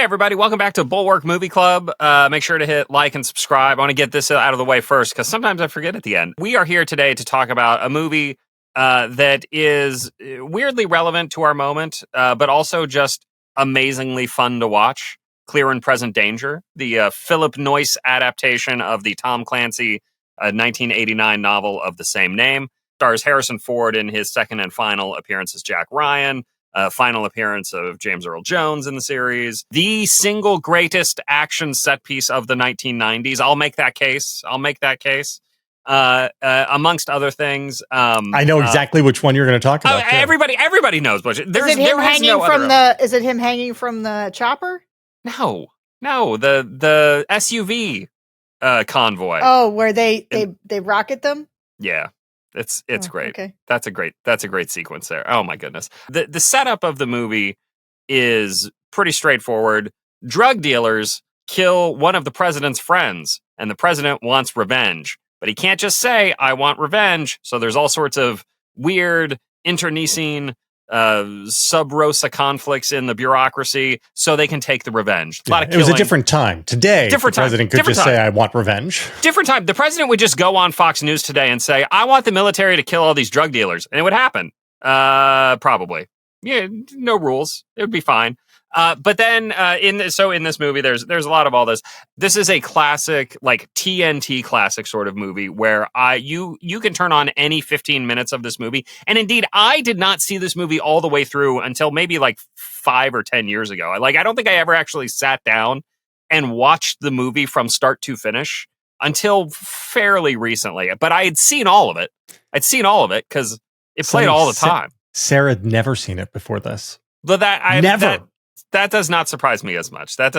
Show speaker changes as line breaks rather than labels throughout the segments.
Hey, everybody. Welcome back to Bulwark Movie Club. Make sure to hit like and subscribe. I want to get this out of the way first because sometimes I forget at the end. We are here today to talk about a movie that is weirdly relevant to our moment, but also just amazingly fun to watch. Clear and Present Danger, the Philip Noyce adaptation of the Tom Clancy 1989 novel of the same name. Stars Harrison Ford in his second and final appearance as Jack Ryan. Final appearance of James Earl Jones in the series. The single greatest action set piece of the 1990s. I'll make that case. Amongst other things.
I know exactly which one you're going to talk about.
Everybody knows which.
Is it him hanging from the chopper?
No, the SUV convoy.
Oh, where they rocket them?
Yeah. It's great.
Okay.
That's a great sequence there. Oh my goodness. The setup of the movie is pretty straightforward. Drug dealers kill one of the president's friends, and the president wants revenge. But he can't just say, I want revenge. So there's all sorts of weird internecine sub-rosa conflicts in the bureaucracy so they can take the revenge. A lot of killing.
It was a different time. Today, the president could just say, I want revenge.
Different time. The president would just go on Fox News today and say, I want the military to kill all these drug dealers. And it would happen. Probably. Yeah, no rules. It would be fine. But then in this movie, there's a lot of all this. This is a classic, like TNT classic sort of movie where you can turn on any 15 minutes of this movie. And indeed, I did not see this movie all the way through until maybe like 5 or 10 years ago. I don't think I ever actually sat down and watched the movie from start to finish until fairly recently. But I had seen all of it. I'd seen all of it because it played all the time.
Sarah had never seen it before this.
But
never.
That does not surprise me as much. It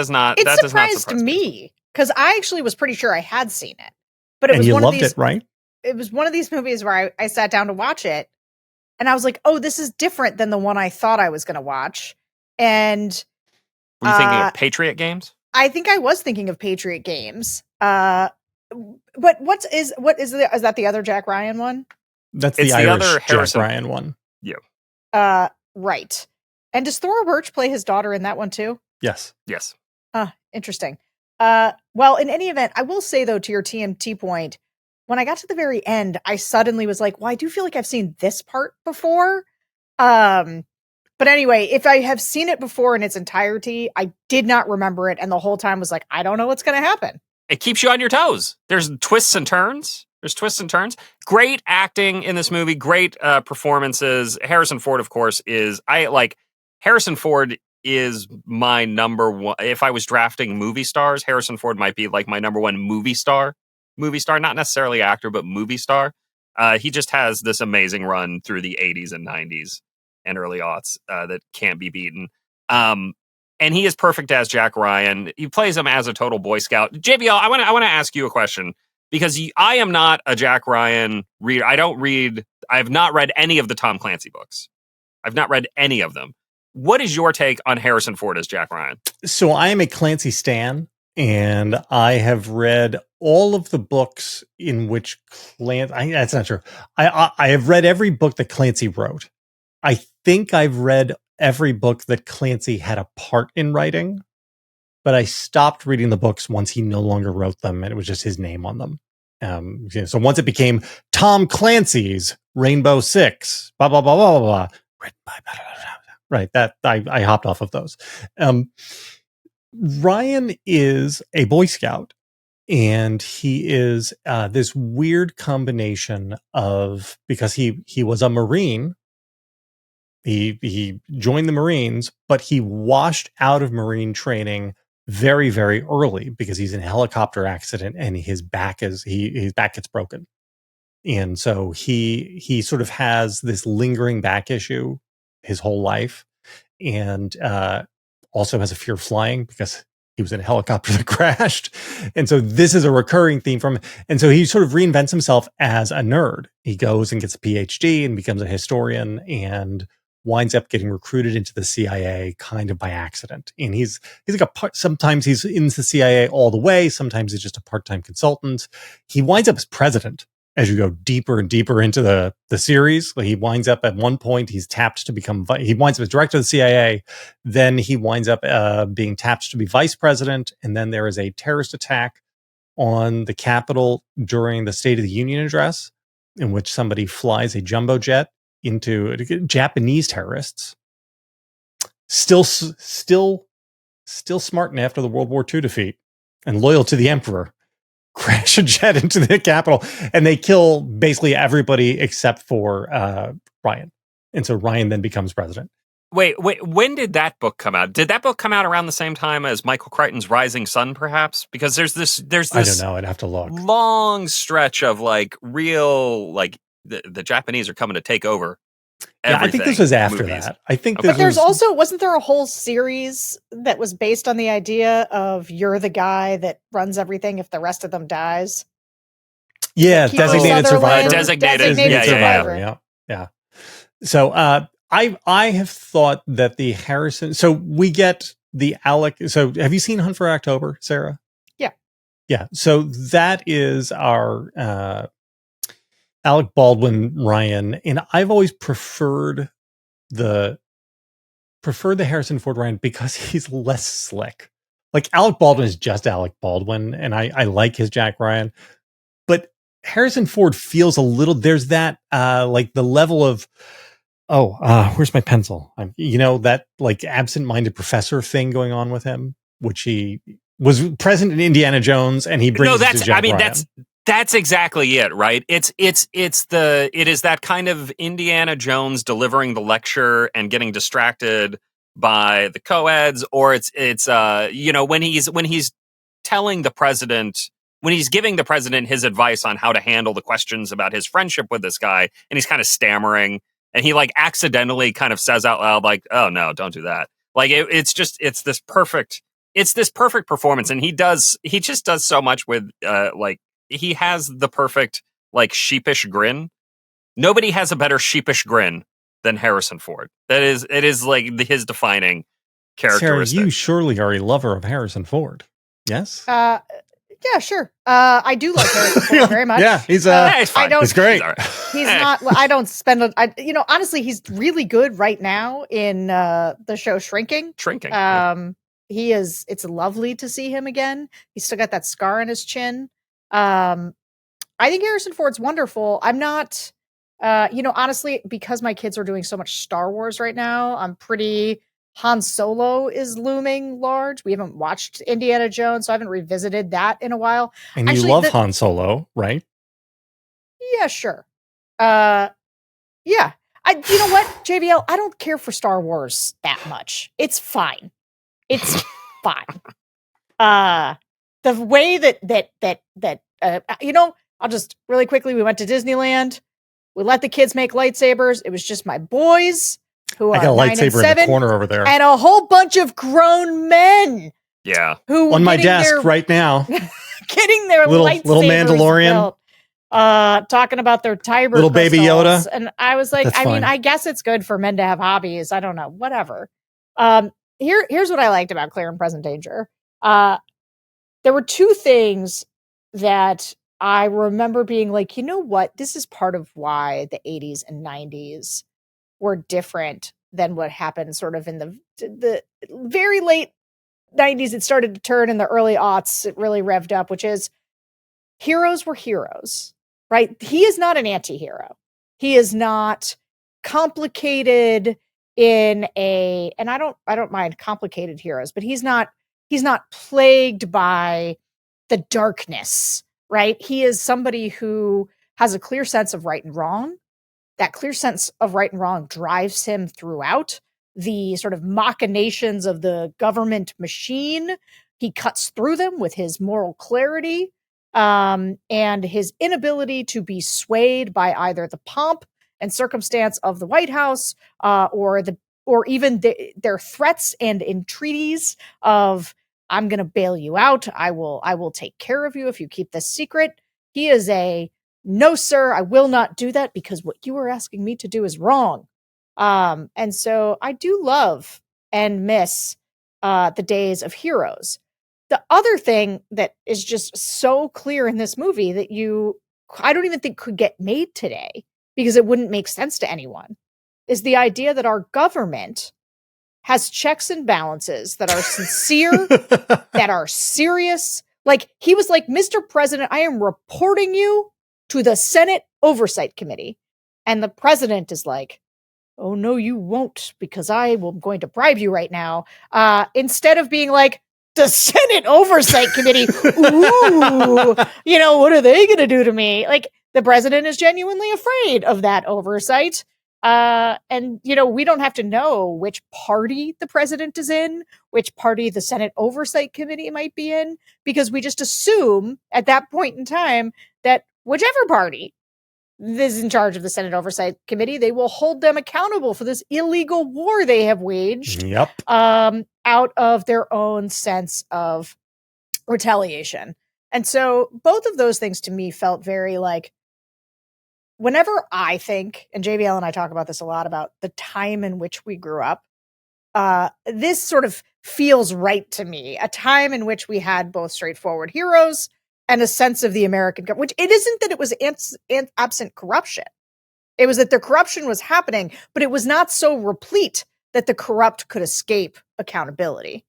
surprised me because I actually was pretty sure I had seen it. But it was
you
one
loved
of these,
it, right?
It was one of these movies where I sat down to watch it, and I was like, "Oh, this is different than the one I thought I was going to watch." And
were you thinking of Patriot Games?
I think I was thinking of Patriot Games. But is that the other Jack Ryan one?
That's the other Jack Ryan one.
Yeah.
Right. And does Thora Birch play his daughter in that one too?
Yes.
Interesting. Well, in any event, I will say though, to your TNT point, when I got to the very end, I suddenly was like, well, I do feel like I've seen this part before. But anyway, if I have seen it before in its entirety, I did not remember it. And the whole time was like, I don't know what's going to happen.
It keeps you on your toes. There's twists and turns. Great acting in this movie. Great performances. Harrison Ford, of course, Harrison Ford is my number one. If I was drafting movie stars, Harrison Ford might be like my number one movie star, not necessarily actor, but movie star. He just has this amazing run through the 80s and 90s and early aughts that can't be beaten. And he is perfect as Jack Ryan. He plays him as a total Boy Scout. JBL, I want to ask you a question because I am not a Jack Ryan reader. I have not read any of the Tom Clancy books. I've not read any of them. What is your take on Harrison Ford as Jack Ryan?
So I am a Clancy stan, and I have read all of the books in which Clancy... That's not true. I have read every book that Clancy wrote. I think I've read every book that Clancy had a part in writing, but I stopped reading the books once he no longer wrote them, and it was just his name on them. So once it became Tom Clancy's Rainbow Six, blah, blah, blah, blah, blah, blah, written by... Blah, blah, blah, blah. Right, that I hopped off of those. Ryan is a Boy Scout, and he is this weird combination of, because he was a Marine, he joined the Marines, but he washed out of Marine training very, very early because he's in a helicopter accident and his back gets broken, and so he sort of has this lingering back issue his whole life, and also has a fear of flying because he was in a helicopter that crashed. And so this is a recurring theme from him. And so he sort of reinvents himself as a nerd. He goes and gets a PhD and becomes a historian and winds up getting recruited into the CIA kind of by accident. And he's like sometimes he's in the CIA all the way. Sometimes he's just a part-time consultant. He winds up as president as you go deeper and deeper into the series. Like he winds up at one point, he's tapped to become, he winds up as director of the CIA. Then he winds up being tapped to be vice president. And then there is a terrorist attack on the Capitol during the State of the Union address, in which somebody flies a jumbo jet into Japanese terrorists. Still smart and after the World War II defeat and loyal to the emperor, crash a jet into the Capitol, and they kill basically everybody except for Ryan. And so Ryan then becomes president.
Wait, when did that book come out? Did that book come out around the same time as Michael Crichton's Rising Sun, perhaps? Because there's this
I don't know, I'd have to look.
Long stretch of like real, like the Japanese are coming to take over.
Yeah, I think this was after that. I think
but there's also, wasn't there a whole series that was based on the idea of you're the guy that runs everything if the rest of them dies?
Yeah, Designated Survivor.
Designated
Survivor. Yeah. So I have thought that the Harrison. So we get the Alec. So have you seen Hunt for October, Sarah?
Yeah.
Yeah. So that is our Alec Baldwin Ryan, and I've always preferred the Harrison Ford Ryan because he's less slick. Like Alec Baldwin is just Alec Baldwin, and I like his Jack Ryan, but Harrison Ford feels a little. There's that like the level of where's my pencil? That like absent-minded professor thing going on with him, which he was present in Indiana Jones, and he brings to Jack Ryan.
That's exactly it, right? It is that kind of Indiana Jones delivering the lecture and getting distracted by the co-eds, or it's when he's telling the president, when he's giving the president his advice on how to handle the questions about his friendship with this guy, and he's kind of stammering, and he like accidentally kind of says out loud like, "Oh no, don't do that." Like it's this perfect performance, and he just does so much with like. He has the perfect, like, sheepish grin. Nobody has a better sheepish grin than Harrison Ford. It is like his defining characteristic.
Sarah, you surely are a lover of Harrison Ford. Yes?
Yeah, sure. I do like Harrison Ford very much.
Yeah, he's
fine.
He's great.
He's not. I don't spend. Honestly, he's really good right now in the show Shrinking. He is. It's lovely to see him again. He's still got that scar on his chin. I think Harrison Ford's wonderful. I'm not, honestly, because my kids are doing so much Star Wars right now, I'm pretty, Han Solo is looming large. We haven't watched Indiana Jones, so I haven't revisited that in a while.
And you love Han Solo, right?
Yeah, sure. Yeah. You know what, JVL, I don't care for Star Wars that much. It's fine. It's fine. The way that I'll just really quickly, we went to Disneyland. We let the kids make lightsabers. It was just my boys who are 9 and 7. I got a lightsaber in the
corner over there.
And a whole bunch of grown men.
Yeah.
Who
on my desk right now.
Getting their lightsabers
little Mandalorian.
Built, talking about their Tiber
little baby Yoda.
And I was like, I guess it's good for men to have hobbies. I don't know, whatever. Here's what I liked about Clear and Present Danger. There were two things that I remember being like, you know what? This is part of why the 80s and 90s were different than what happened sort of in the very late 90s. It started to turn in the early aughts. It really revved up, which is heroes were heroes, right? He is not an anti-hero. He is not complicated and I don't mind complicated heroes, but he's not plagued by the darkness, right? He is somebody who has a clear sense of right and wrong. That clear sense of right and wrong drives him throughout the sort of machinations of the government machine. He cuts through them with his moral clarity and his inability to be swayed by either the pomp and circumstance of the White House or even their threats and entreaties of, I'm going to bail you out. I will take care of you if you keep this secret. He is no, sir, I will not do that because what you are asking me to do is wrong. And so I do love and miss the days of heroes. The other thing that is just so clear in this movie that you I don't even think could get made today because it wouldn't make sense to anyone, is the idea that our government has checks and balances that are sincere, that are serious. Like, he was like, Mr. President, I am reporting you to the Senate Oversight Committee. And the president is like, oh, no, you won't, because I'm going to bribe you right now. Instead of being like, the Senate Oversight Committee, ooh, what are they going to do to me? Like, the president is genuinely afraid of that oversight. And we don't have to know which party the president is in, which party the Senate Oversight Committee might be in, because we just assume at that point in time that whichever party is in charge of the Senate Oversight Committee, they will hold them accountable for this illegal war they have waged.
Yep.
Out of their own sense of retaliation. And so both of those things to me felt very like, whenever I think, and JVL and I talk about this a lot, about the time in which we grew up, this sort of feels right to me. A time in which we had both straightforward heroes and a sense of the American government, which it isn't that it was absent corruption. It was that the corruption was happening, but it was not so replete that the corrupt could escape accountability.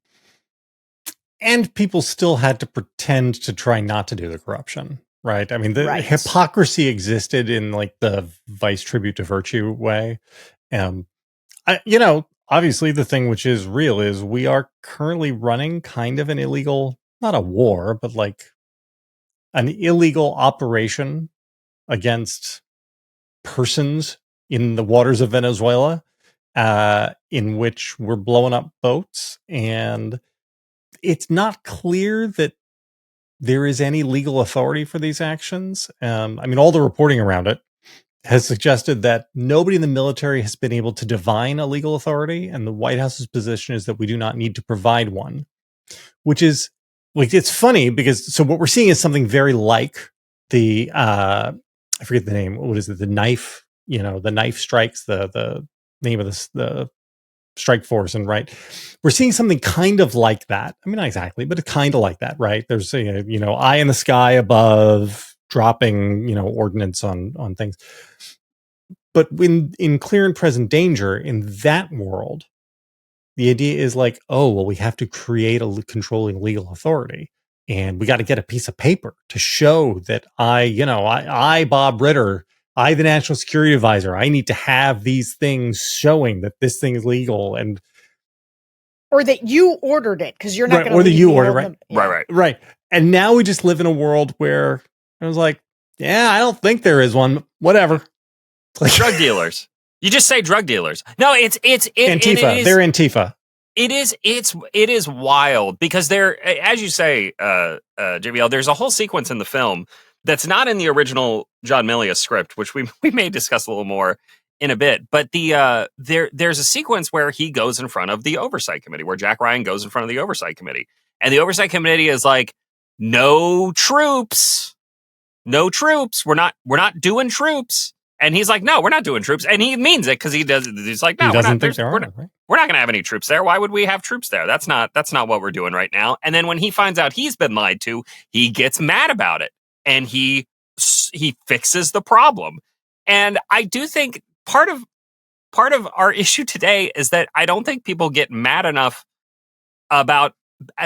And people still had to pretend to try not to do the corruption, right? I mean, the hypocrisy existed in like the vice tribute to virtue way. Obviously the thing which is real is we are currently running kind of an illegal, not a war, but like an illegal operation against persons in the waters of Venezuela, in which we're blowing up boats. And it's not clear that there is any legal authority for these actions. All the reporting around it has suggested that nobody in the military has been able to divine a legal authority. And the White House's position is that we do not need to provide one, which is like, it's funny because so what we're seeing is something very like the, I forget the name. What is it? The knife, the knife strikes, the name of the strike force. And right, we're seeing something kind of like that. I mean, not exactly, but kind of like that, right? There's eye in the sky above dropping, ordnance on things. But when in clear and present danger in that world, the idea is like, oh, well, we have to create a controlling legal authority. And we got to get a piece of paper to show that I, Bob Ritter, I, the National Security Advisor, I need to have these things showing that this thing is legal,
or that you ordered it, because you're not
right,
going to.
Or that you ordered, right?
Yeah.
Right. And now we just live in a world where I was like, yeah, I don't think there is one. Whatever. Like,
drug dealers. You just say drug dealers. No, it's
Antifa. They're Antifa.
It is wild because as you say, JBL, there's a whole sequence in the film that's not in the original John Milius script, which we may discuss a little more in a bit. But there's a sequence where he goes in front of the Oversight Committee, where Jack Ryan goes in front of the Oversight Committee, and the Oversight Committee is like, no troops, we're not doing troops. And he's like, no, we're not doing troops. And he means it because he does. He's like, no, we're not going to have any troops there. Why would we have troops there? That's not what we're doing right now. And then when he finds out he's been lied to, he gets mad about it and he fixes the problem. And I do think part of our issue today is that I don't think people get mad enough about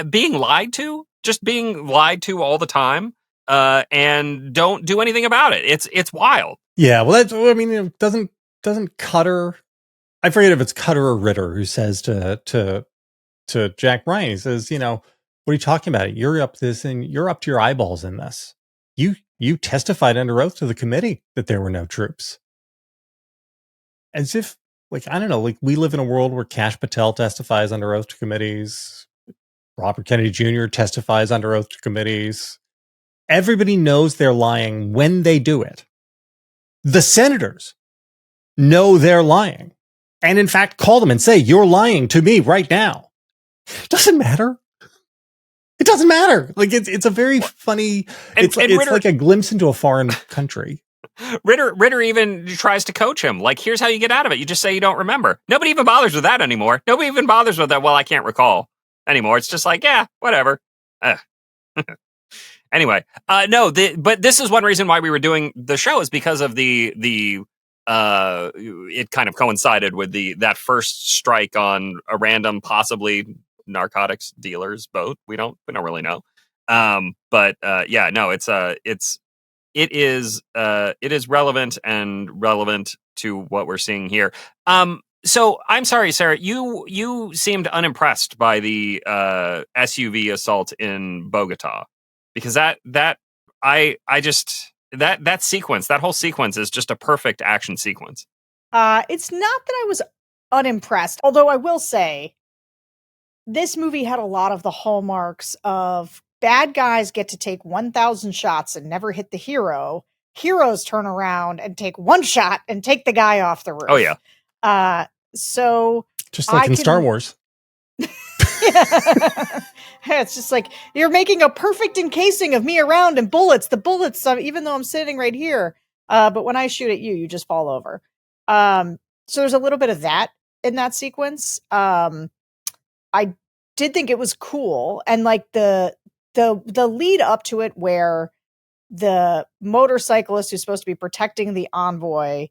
being lied to, just being lied to all the time, and don't do anything about it. It's wild.
Yeah, well, doesn't Cutter? I forget if it's Cutter or Ritter who says to Jack Ryan, he says, what are you talking about? You're up to your eyeballs in this. You testified under oath to the committee that there were no troops. As if, I don't know, we live in a world where Kash Patel testifies under oath to committees. Robert Kennedy Jr. testifies under oath to committees. Everybody knows they're lying when they do it. The senators know they're lying and in fact call them and say, you're lying to me right now. Doesn't matter. It doesn't matter. It's a very funny, it's Ritter, like a glimpse into a foreign country.
Ritter even tries to coach him. Like, here's how you get out of it. You just say you don't remember. Nobody even bothers with that anymore. Nobody even bothers with that. Well, I can't recall anymore. It's just like, yeah, whatever. Anyway, no, but this is one reason why we were doing the show is because of it kind of coincided with that first strike on a random, possibly narcotics dealer's boat. We don't really know. Yeah, no, it is relevant and relevant to what we're seeing here. So I'm sorry, Sarah, you seemed unimpressed by the SUV assault in Bogota, because that sequence, that whole sequence is just a perfect action sequence.
It's not that I was unimpressed, although I will say this movie had a lot of the hallmarks of bad guys get to take 1,000 shots and never hit the hero. Heroes turn around and take one shot and take the guy off the roof.
Oh yeah.
So
just like in Star Wars.
It's just like, you're making a perfect encasing of me around and bullets. The bullets, even though I'm sitting right here, but when I shoot at you, you just fall over. So there's a little bit of that in that sequence. I did think it was cool, and like the lead up to it, where the motorcyclist who's supposed to be protecting the envoy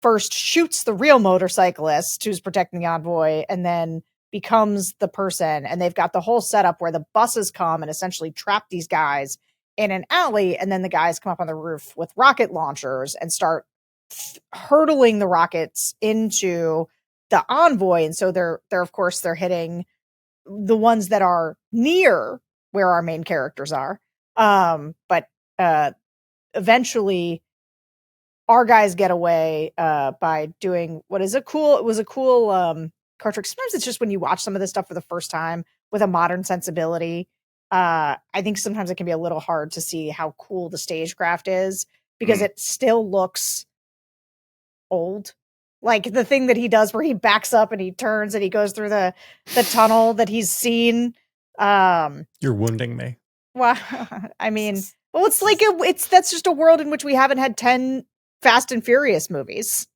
first shoots the real motorcyclist who's protecting the envoy, and then becomes the person. And they've got the whole setup where the buses come and essentially trap these guys in an alley, and then the guys come up on the roof with rocket launchers and start hurtling the rockets into the envoy. And so they're of course they're hitting the ones that are near where our main characters are. But eventually our guys get away by doing what is a cool card trick. Sometimes it's just when you watch some of this stuff for the first time with a modern sensibility. I think sometimes it can be a little hard to see how cool the stagecraft is, because it still looks old. Like the thing that he does where he backs up and he turns and he goes through the tunnel that he's seen.
You're wounding me.
Well, I mean, well, it's like that's just a world in which we haven't had 10 Fast and Furious movies.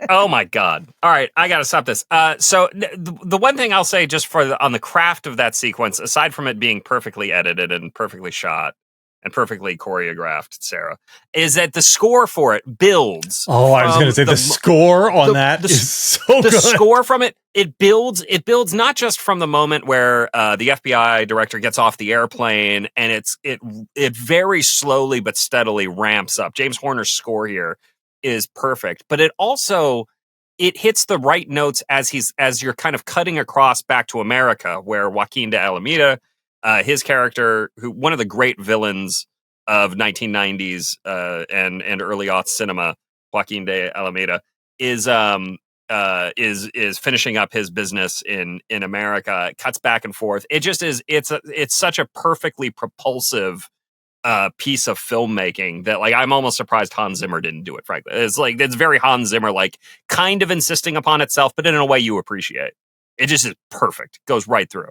Oh my God. All right, I got to stop this. So the one thing I'll say just on the craft of that sequence, aside from it being perfectly edited and perfectly shot and perfectly choreographed, Sarah, is that the score for it builds.
Oh, I was going to say the score on that is so good.
The score from it builds not just from the moment where the FBI director gets off the airplane, and it very slowly but steadily ramps up. James Horner's score here is perfect, but it hits the right notes as you're kind of cutting across back to America, where Joaquin de Alameda, his character, who one of the great villains of 1990s and early aughts cinema, Joaquin de Alameda, is finishing up his business in America. It cuts back and forth. It just is. It's such a perfectly propulsive piece of filmmaking that, like, I'm almost surprised Hans Zimmer didn't do it. Frankly, it's very Hans Zimmer, like, kind of insisting upon itself, but in a way you appreciate. It just is perfect. Goes right through.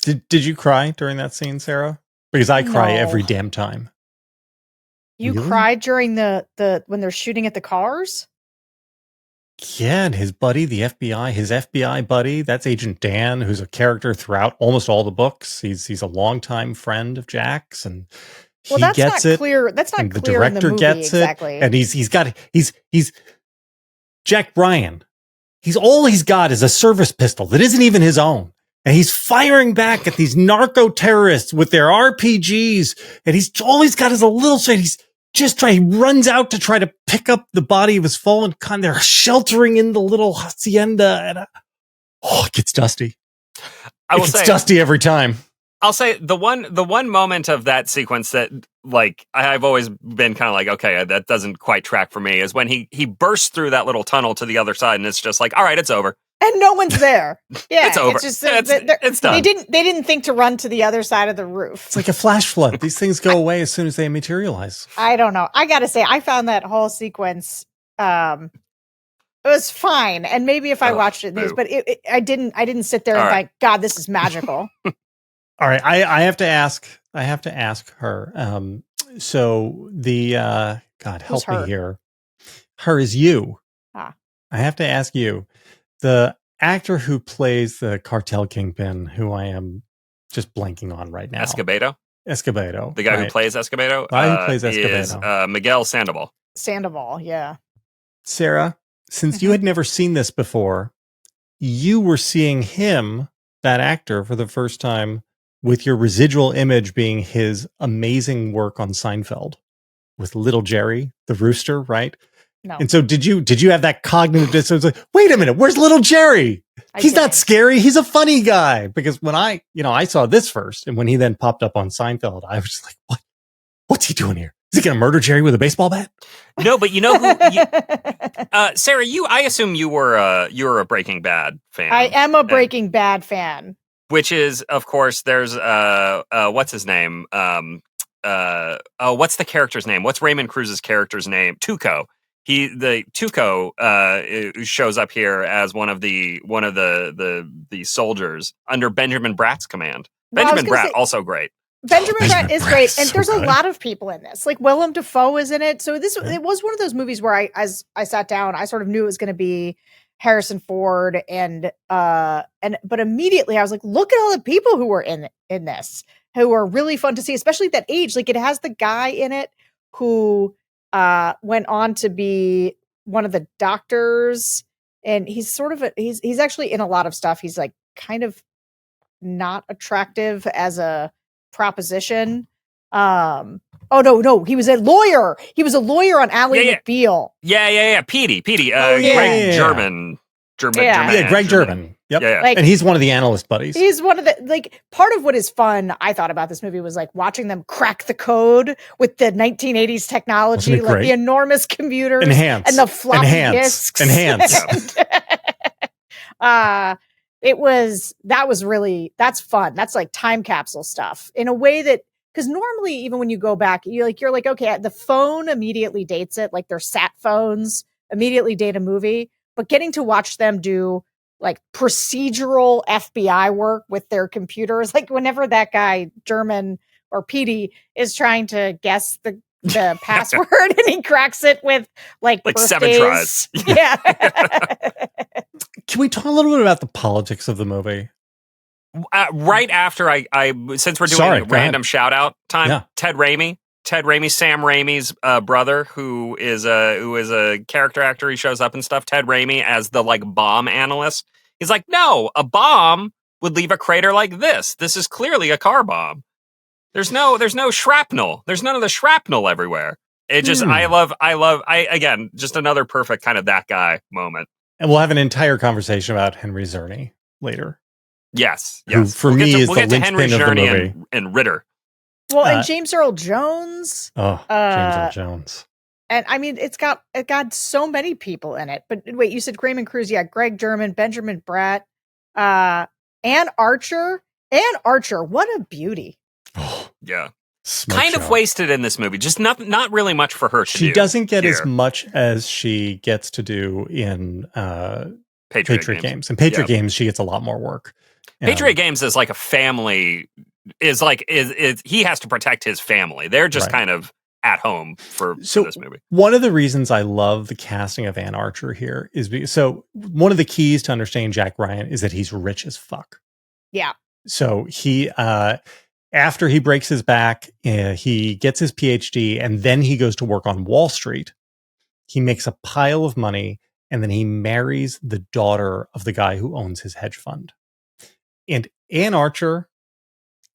Did you cry during that scene, Sarah? Because I cry every damn time.
You cried during the when they're shooting at the cars?
Yeah, and his buddy, his FBI buddy, that's Agent Dan, who's a character throughout almost all the books. He's a longtime friend of Jack's, and he gets it.
Clear. That's not
and
clear.
The director
in the movie,
gets
exactly.
it, and he's Jack Bryan. All he's got is a service pistol that isn't even his own. And he's firing back at these narco terrorists with their RPGs. And all he's got is a little shit. He runs out to try to pick up the body of his fallen con. They're sheltering in the little hacienda. And it gets dusty. It gets dusty every time.
I'll say the one moment of that sequence that, like, I've always been kind of like, okay, that doesn't quite track for me, is when he bursts through that little tunnel to the other side, and it's just like, all right, it's over.
And no one's there. Yeah,
it's over.
It's just
it's done.
They didn't think to run to the other side of the roof.
It's like a flash flood. These things go away as soon as they materialize.
I don't know. I gotta say, I found that whole sequence. It was fine, and maybe if I watched it, but I didn't sit there and think, God, this is magical.
All right, I have to ask her. So the God help me here. Her is you. I have to ask you. The actor who plays the cartel kingpin, who I am just blanking on right now.
Escobedo?
Escobedo.
The guy who
right.
plays Escobedo,
Guy who plays
is
Escobedo.
Miguel Sandoval.
Sandoval, yeah.
Sarah, since you had never seen this before, you were seeing him, that actor, for the first time with your residual image being his amazing work on Seinfeld with Little Jerry, the rooster, right?
No.
And so did you have that cognitive dissonance? Like, wait a minute, where's Little Jerry? He's not scary. He's a funny guy. Because when I saw this first, and when he then popped up on Seinfeld, I was just like, what? What's he doing here? Is he going to murder Jerry with a baseball bat?
No, but you know who? Sarah, I assume you were a Breaking Bad fan.
I am a Breaking Bad fan.
Which is, of course, there's what's his name? What's the character's name? What's Raymond Cruz's character's name? Tuco. Tuco shows up here as one of the soldiers under Benjamin Bratt's command. Benjamin Bratt, also great.
Benjamin Bratt is great, and there's a lot of people in this. Like Willem Dafoe is in it, so it was one of those movies where as I sat down, I sort of knew it was going to be Harrison Ford, but immediately I was like, look at all the people who were in this, who are really fun to see, especially at that age. Like it has the guy in it who went on to be one of the doctors, and he's sort of he's actually in a lot of stuff. He's like kind of not attractive as a proposition. No, he was a lawyer. He was a lawyer on Ally McBeal.
Yeah. Petey. Greg German.
Greg German. Yep.
Yeah.
Like, and he's one of the analyst buddies.
He's one of the, part of what is fun, I thought about this movie was like watching them crack the code with the 1980s technology, like the enormous computers and the floppy disks. That's fun. That's like time capsule stuff in a way that, because normally even when you go back, you're like, okay, the phone immediately dates it. Like their sat phones immediately date a movie, but getting to watch them do like procedural FBI work with their computers, like whenever that guy German or Petey is trying to guess the password and he cracks it with like
7 tries.
Yeah.
Can we talk a little bit about the politics of the movie?
Right after I since we're doing random shout out time, Ted Raimi, Sam Raimi's brother, who is a character actor. He shows up and stuff. Ted Raimi as the like bomb analyst. He's like, no, a bomb would leave a crater like this. This is clearly a car bomb. There's no shrapnel. There's none of the shrapnel everywhere. It just again, just another perfect kind of that guy moment.
And we'll have an entire conversation about Henry Czerny later.
Yes.
Who for me is the linchpin of the movie.
And Ritter.
Well, and James Earl Jones.
James Earl Jones.
And I mean, it got so many people in it. But wait, you said Raymond Cruz, Greg German, Benjamin Bratt, Ann Archer. Ann Archer, what a beauty!
Oh, yeah, kind of wasted in this movie. Just not really much for her to do.
She doesn't get as much as she gets to do in Patriot Games. In Patriot Games, she gets a lot more work.
Patriot Games is like a family. He has to protect his family. They're just kind of at home for this movie.
One of the reasons I love the casting of Ann Archer here is one of the keys to understanding Jack Ryan is that he's rich as fuck.
Yeah.
So he, after he breaks his back, he gets his PhD and then he goes to work on Wall Street. He makes a pile of money and then he marries the daughter of the guy who owns his hedge fund. And Ann Archer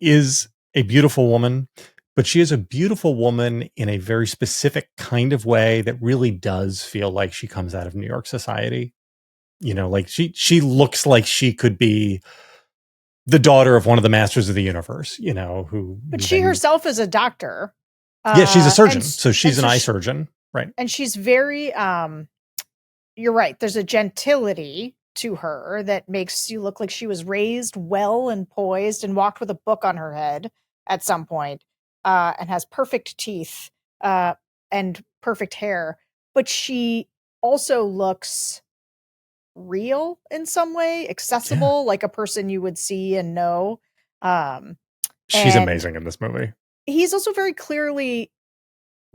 is a beautiful woman, but she is a beautiful woman in a very specific kind of way that really does feel like she comes out of New York society. Like she looks like she could be the daughter of one of the masters of the universe,
But she herself is a doctor.
She's a surgeon. So she's an eye surgeon. Right.
And she's very, you're right. There's a gentility to her that makes you look like she was raised well and poised and walked with a book on her head at some point, and has perfect teeth and perfect hair. But she also looks real in some way, accessible, like a person you would see and know.
She's amazing in this movie.
He's also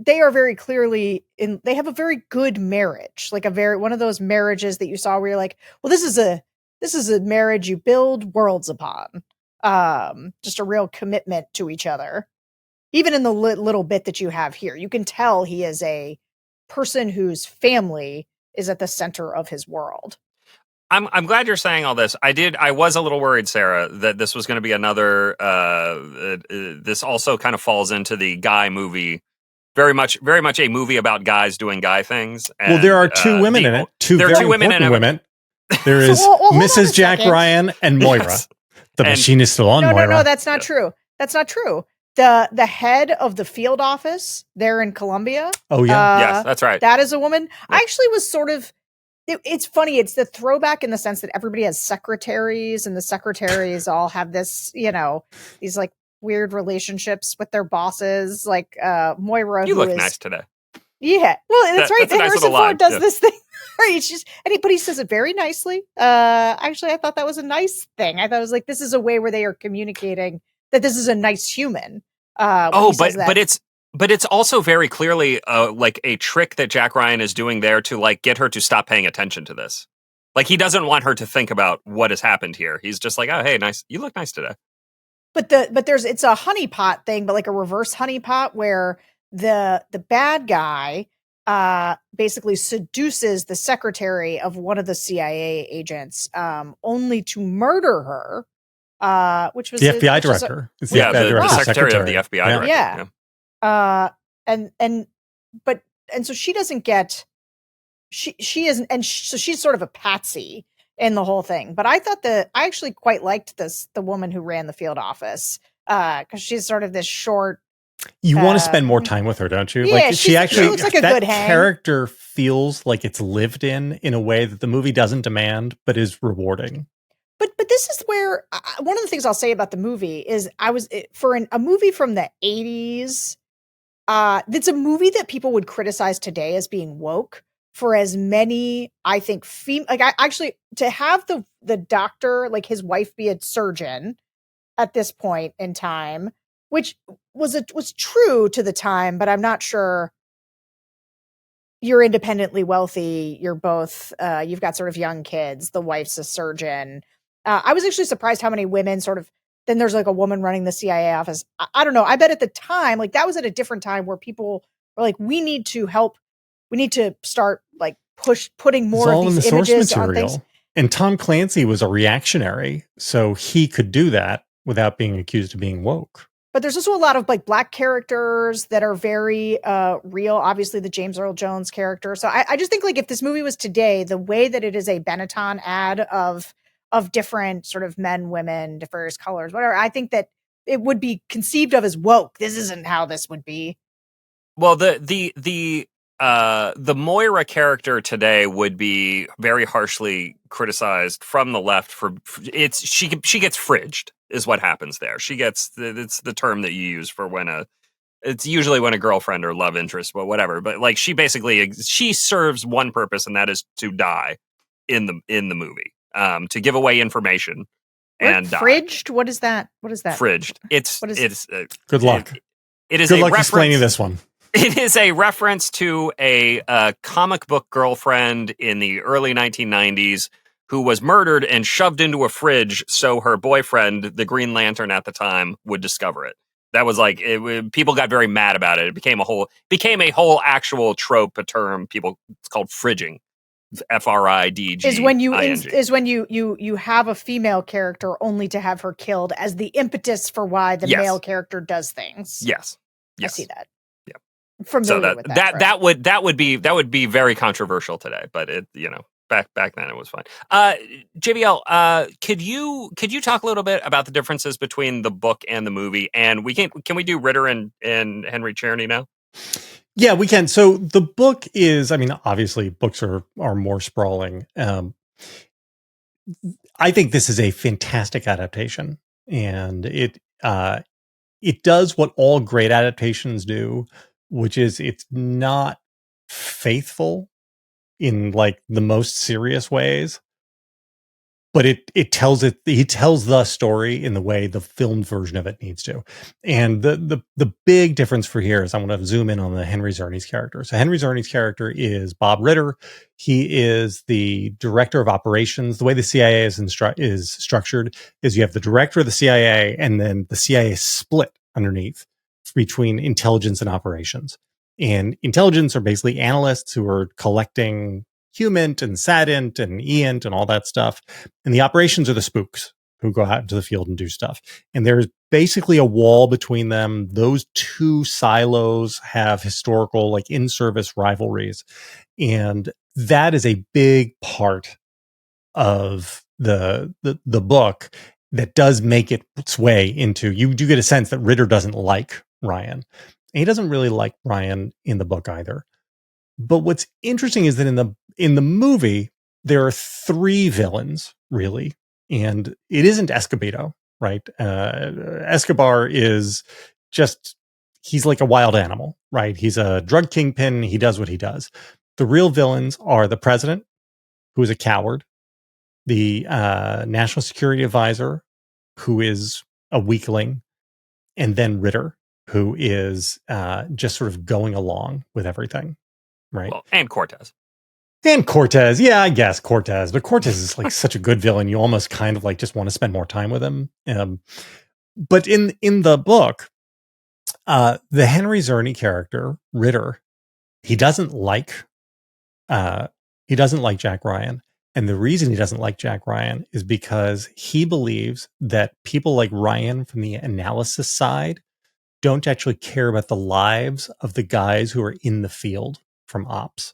they are very clearly they have a very good marriage, like one of those marriages that you saw where you're like, well, this is a marriage you build worlds upon. Just a real commitment to each other. even in the little bit that you have here, you can tell he is a person whose family is at the center of his world.
I'm glad you're saying all this. I was a little worried, Sarah, that this was going to be another. This also kind of falls into the guy movie. Very much a movie about guys doing guy things. And,
well, there are two women in it. There are two women in it. There is Mrs. Jack Ryan and Moira. Yes. The machine is still on, Moira.
No, that's not true. That's not true. The head of the field office there in Colombia.
Oh, yeah.
Yes, that's right.
That is a woman. Yeah. I actually was sort of... It's funny. It's the throwback in the sense that everybody has secretaries, and the secretaries all have this, these like weird relationships with their bosses. Like Moira,
you look nice today.
Yeah, well, that's right. Harrison Ford does this thing. Right? But he says it very nicely. Actually, I thought that was a nice thing. I thought it was like, this is a way where they are communicating that this is a nice human.
But it's also very clearly like a trick that Jack Ryan is doing there to like get her to stop paying attention to this. Like, he doesn't want her to think about what has happened here. He's just like, oh, hey, nice. You look nice today.
But it's a honeypot thing, but like a reverse honeypot where the bad guy basically seduces the secretary of one of the CIA agents only to murder her, which was
the FBI director.
The secretary of the FBI director.
Yeah. So she doesn't get, she isn't, and so she's sort of a patsy in the whole thing. But I thought I actually quite liked the woman who ran the field office, because she's sort of this short.
You want to spend more time with her, don't you?
Yeah,
like she
looks like a good hang.
Character feels like it's lived in a way that the movie doesn't demand, but is rewarding.
But this is where one of the things I'll say about the movie is for a movie from the 80s. It's a movie that people would criticize today as being woke, for as many, I think, to have the doctor, like his wife, be a surgeon at this point in time, which was true to the time, but I'm not sure. You're independently wealthy. You're both, you've got sort of young kids. The wife's a surgeon. I was actually surprised how many women then there's like a woman running the CIA office. I don't know. I bet at the time, like that was at a different time where people were like, we need to help. We need to start like putting more of these images on things.
And Tom Clancy was a reactionary, so he could do that without being accused of being woke.
But there's also a lot of like black characters that are very real. Obviously, the James Earl Jones character. So I just think like if this movie was today, the way that it is a Benetton ad of different sort of men, women, diverse colors, whatever, I think that it would be conceived of as woke. This isn't how this would be.
Well, the Moira character today would be very harshly criticized from the left for she gets fridged is what happens there. It's the term that you use for it's usually when a girlfriend or love interest, but whatever. But like she serves one purpose, and that is to die in the movie, to give away information and
fridged. What is that?
Fridged.
Good luck.
It is
good luck explaining this one.
It is a reference to a comic book girlfriend in the early 1990s who was murdered and shoved into a fridge so her boyfriend, the Green Lantern at the time, would discover it. That was like, people got very mad about it. It became a whole actual trope, a term. It's called fridging. FRIDG.
Is when you have a female character only to have her killed as the impetus for why the male character does things.
Yes.
I see that.
So that would be very controversial today, but back then it was fine. JBL, could you talk a little bit about the differences between the book and the movie? And can we do Ritter and Henry Czerny now?
Yeah, we can. So the book is, obviously books are more sprawling. I think this is a fantastic adaptation, and it does what all great adaptations do, which is it's not faithful in like the most serious ways, but he tells the story in the way the filmed version of it needs to. And the big difference for here is I want to zoom in on the Henry Czerny's character. So Henry Czerny's character is Bob Ritter. He is the director of operations. The way the CIA is structured is you have the director of the CIA, and then the CIA is split underneath. between intelligence and operations. And intelligence are basically analysts who are collecting HUMINT and SATINT and EINT and all that stuff. And the operations are the spooks who go out into the field and do stuff. And there's basically a wall between them. Those two silos have historical, like in-service rivalries. And that is a big part of the book that does make its way into, you do get a sense that Ritter doesn't like Ryan. And he doesn't really like Ryan in the book either. But what's interesting is that in the movie, there are three villains, really. And it isn't Escobedo, right? Escobar is just, he's like a wild animal, right? He's a drug kingpin. He does what he does. The real villains are the president, who is a coward, the national security advisor, who is a weakling, and then Ritter, who is just sort of going along with everything, right?
Well, and Cortez.
And Cortez, yeah, I guess Cortez, but Cortez is like such a good villain. You almost kind of like just want to spend more time with him. But in the book, the Henry Czerny character, Ritter, he doesn't like Jack Ryan. And the reason he doesn't like Jack Ryan is because he believes that people like Ryan from the analysis side don't actually care about the lives of the guys who are in the field from ops.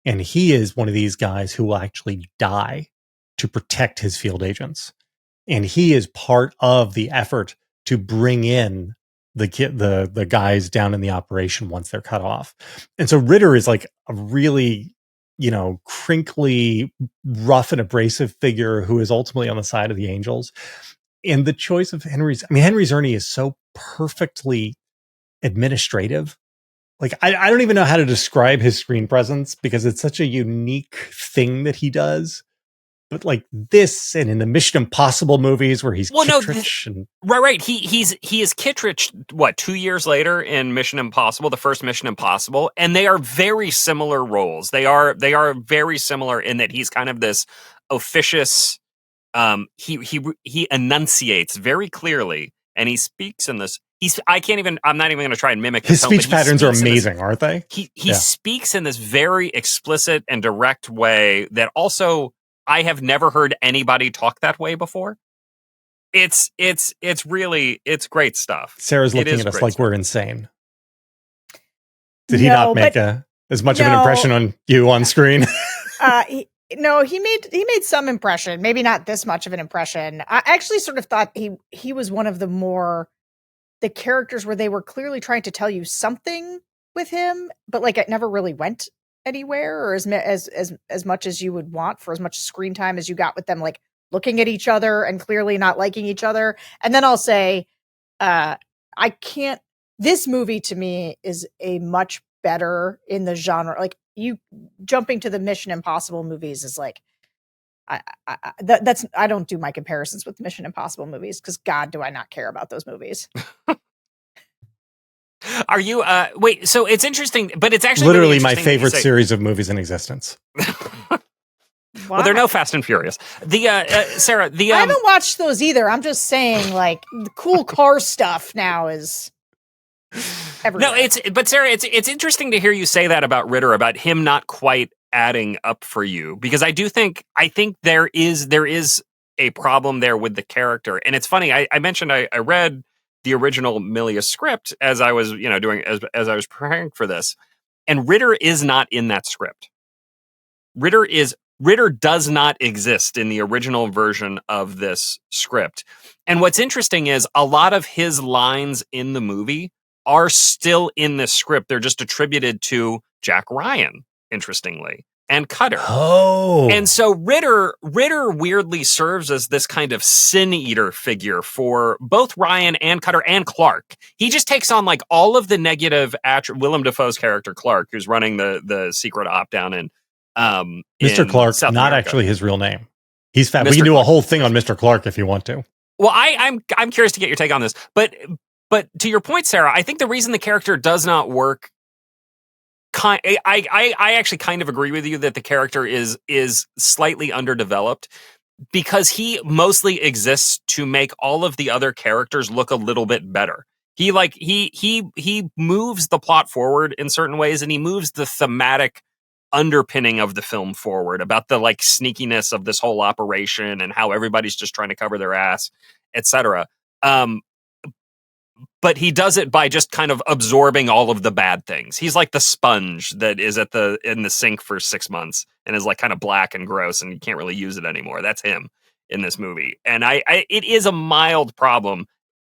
And he is one of these guys who will actually die to protect his field agents. And he is part of the effort to bring in the guys down in the operation once they're cut off. And so Ritter is like a really, crinkly, rough and abrasive figure who is ultimately on the side of the Angels. And the choice of Henry Czerny is so perfectly administrative. Like, I don't even know how to describe his screen presence because it's such a unique thing that he does. But like this, and in the Mission Impossible movies where he's Kittredge,
right. He is Kittredge. What, 2 years later in Mission Impossible, the first Mission Impossible, and they are very similar roles. They are very similar in that he's kind of this officious. He enunciates very clearly, and he speaks in this. I'm not even going to try and mimic
his speech patterns are amazing, aren't they?
He speaks in this very explicit and direct way that also I have never heard anybody talk that way before. It's great stuff.
Sarah's looking at us like we're insane. Did he not make as much of an impression on you on screen?
He made some impression, maybe not this much of an impression. I actually sort of thought he was one of the characters where they were clearly trying to tell you something with him, but like it never really went anywhere, or as much as you would want for as much screen time as you got with them, like looking at each other and clearly not liking each other. And then I'll say, this movie to me is a much better in the genre. Like, you jumping to the Mission Impossible movies is like, I don't do my comparisons with Mission Impossible movies because God, do I not care about those movies.
Are you wait, so it's interesting, but it's actually
literally
really
my favorite series of movies in existence.
Well, they're no Fast and Furious. Sarah, I
haven't watched those either. I'm just saying, like, the cool car stuff now is everywhere.
No, but Sarah, it's interesting to hear you say that about Ritter, about him not quite adding up for you, because I think there is a problem there with the character. And it's funny, I mentioned I read the original Milius script as I was, doing as I was preparing for this. And Ritter is not in that script. Ritter does not exist in the original version of this script. And what's interesting is a lot of his lines in the movie are still in this script. They're just attributed to Jack Ryan, interestingly, and Cutter.
Oh.
And so Ritter weirdly serves as this kind of sin eater figure for both Ryan and Cutter and Clark. He just takes on like all of the negative Willem Dafoe's character Clark, who's running the secret op down in
Mr. Clark,
South
not
America.
Actually his real name. He's fat. We can do a whole thing on Mr. Clark if you want to.
Well, I'm curious to get your take on this, but to your point, Sarah, I think the reason the character does not work, I actually kind of agree with you that the character is slightly underdeveloped because he mostly exists to make all of the other characters look a little bit better. He moves the plot forward in certain ways, and he moves the thematic underpinning of the film forward about the like sneakiness of this whole operation and how everybody's just trying to cover their ass, etc. But he does it by just kind of absorbing all of the bad things. He's like the sponge that is in the sink for 6 months and is like kind of black and gross, and you can't really use it anymore. That's him in this movie, and it is a mild problem.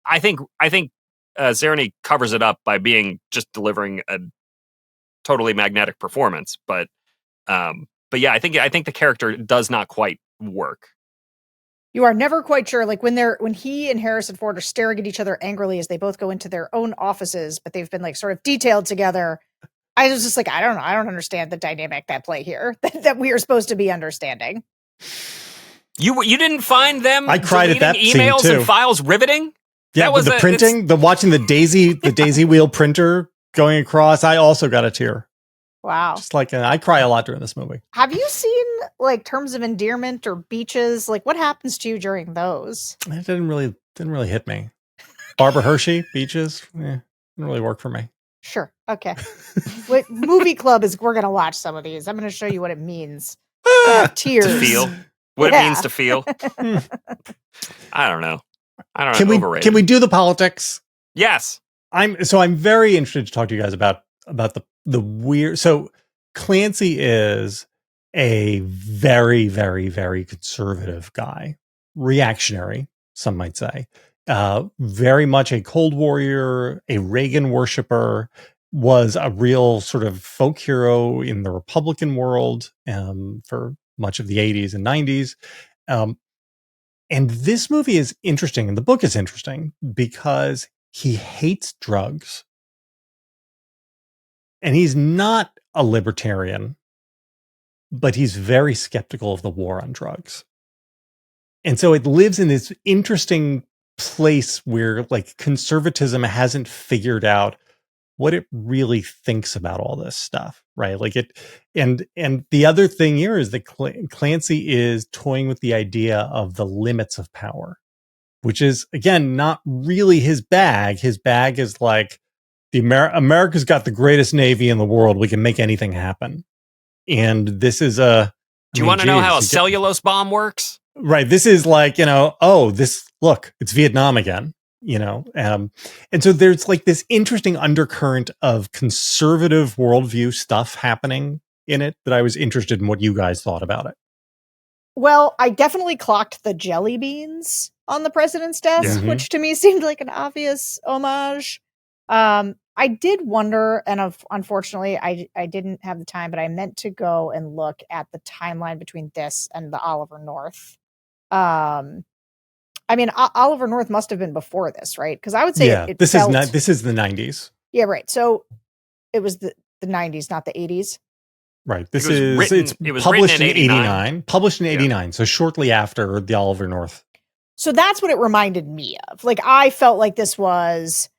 I think Czerny covers it up by just delivering a totally magnetic performance, but yeah, I think the character does not quite work.
You are never quite sure, like when he and Harrison Ford are staring at each other angrily as they both go into their own offices, but they've been like sort of detailed together. I was just like, I don't understand the dynamic at play here that we are supposed to be understanding.
You didn't find them?
I cried at that
emails
scene too.
And files riveting.
Yeah, that was the printing, watching the daisy wheel printer going across. I also got a tear.
Wow.
Just like I cry a lot during this movie.
Have you seen like Terms of Endearment or Beaches? Like what happens to you during those?
It didn't really hit me. Barbara Hershey, Beaches, didn't really work for me.
Sure. Okay. Movie club we're going to watch some of these. I'm going to show you what it means. Tears.
To feel. What it means to feel. I don't know.
Can we do the politics?
Yes.
I'm very interested to talk to you guys about the weird. So Clancy is a very, very, very conservative guy, reactionary, some might say, very much a Cold Warrior, a Reagan worshiper, was a real sort of folk hero in the Republican world for much of the 80s and 90s. And this movie is interesting, and the book is interesting because he hates drugs. And he's not a libertarian, but he's very skeptical of the war on drugs. And so it lives in this interesting place where like conservatism hasn't figured out what it really thinks about all this stuff, right? Like and the other thing here is that Clancy is toying with the idea of the limits of power, which is, again, not really his bag. His bag is like, America's got the greatest Navy in the world. We can make anything happen. And this is
Do you want to know how a cellulose bomb works?
Right. This is like, look, it's Vietnam again, and so there's like this interesting undercurrent of conservative worldview stuff happening in it that I was interested in what you guys thought about it.
Well, I definitely clocked the jelly beans on the president's desk, which to me seemed like an obvious homage. I did wonder, and unfortunately, I didn't have the time, but I meant to go and look at the timeline between this and the Oliver North. I mean, Oliver North must have been before this, right? Because I would say
this is the 90s.
Yeah, right. So it was the 90s, not the 80s.
Right. It was published in 89. Published in 89, so shortly after the Oliver North.
So that's what it reminded me of. Like, I felt like this was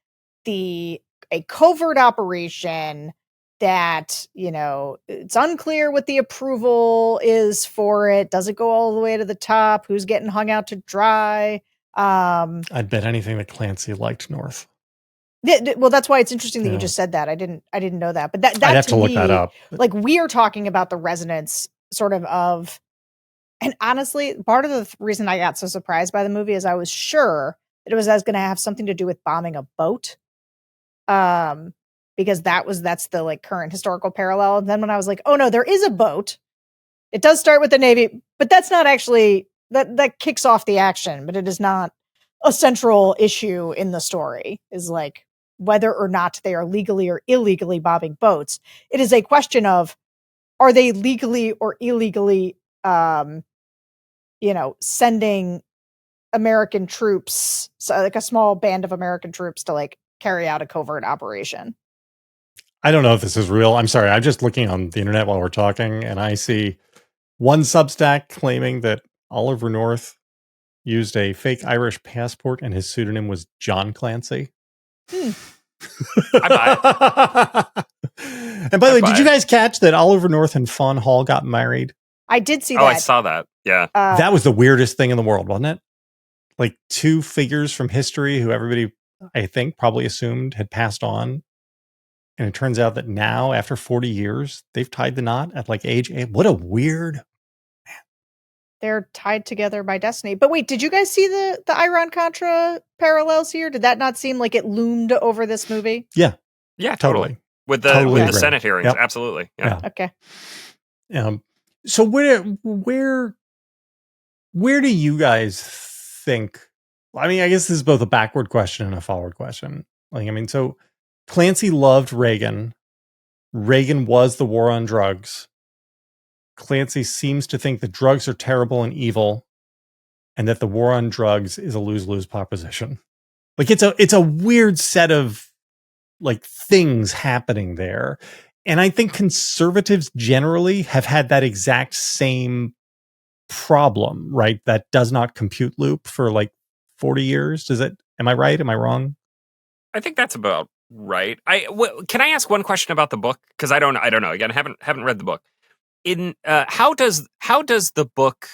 a covert operation that, it's unclear what the approval is for it. Does it go all the way to the top? Who's getting hung out to dry?
I'd bet anything that Clancy liked North.
Well, that's why it's interesting that you just said that. I didn't know that, but that
I'd have to look that up.
Like, we are talking about the resonance sort of, and honestly, part of the reason I got so surprised by the movie is I was sure that it was going to have something to do with bombing a boat. Because that's the like current historical parallel. And then when I was like, oh no, there is a boat. It does start with the Navy, but that's not actually that kicks off the action, but it is not a central issue in the story, is like whether or not they are legally or illegally bombing boats. It is a question of, are they legally or illegally, sending American troops, so like a small band of American troops to like carry out a covert operation.
I don't know if this is real. I'm sorry. I'm just looking on the internet while we're talking, and I see one Substack claiming that Oliver North used a fake Irish passport and his pseudonym was John Clancy.
I buy it.
And by the way, did you guys catch that Oliver North and Fawn Hall got married?
I did see that.
Oh, I saw that. Yeah.
That was the weirdest thing in the world, wasn't it? Like two figures from history who everybody I think, probably assumed had passed on. And it turns out that now, after 40 years, they've tied the knot at like age 8. What a weird.
They're tied together by destiny. But wait, did you guys see the Iran-Contra parallels here? Did that not seem like it loomed over this movie?
Yeah.
Yeah,
Totally.
With the
Totally
with the
agree.
Senate hearings,
Yep.
absolutely. Yeah.
Okay.
So where do you guys think? I mean, I guess this is both a backward question and a forward question. Like, I mean, so Clancy loved Reagan. Reagan was the war on drugs. Clancy seems to think that drugs are terrible and evil, and that the war on drugs is a lose-lose proposition. Like, it's a weird set of like things happening there. And I think conservatives generally have had that exact same problem, right? That does not compute loop for like 40 years. Am I right? Am I wrong?
I think that's about right. Can I ask one question about the book? Because I don't know. Again, I haven't read the book. How does the book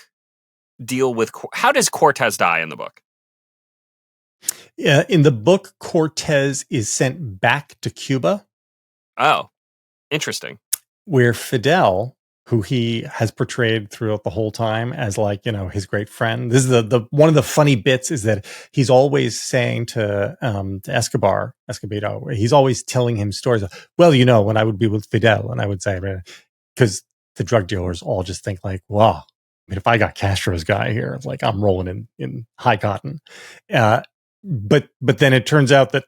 deal with, how does Cortez die in the book?
Yeah, in the book, Cortez is sent back to Cuba.
Oh, interesting.
Where Fidel, who he has portrayed throughout the whole time as like, his great friend. This is the one of the funny bits is that he's always saying to Escobedo, he's always telling him stories of, well, when I would be with Fidel, and I would say, because the drug dealers all just think like, wow, I mean, if I got Castro's guy here, like I'm rolling in high cotton. But then it turns out that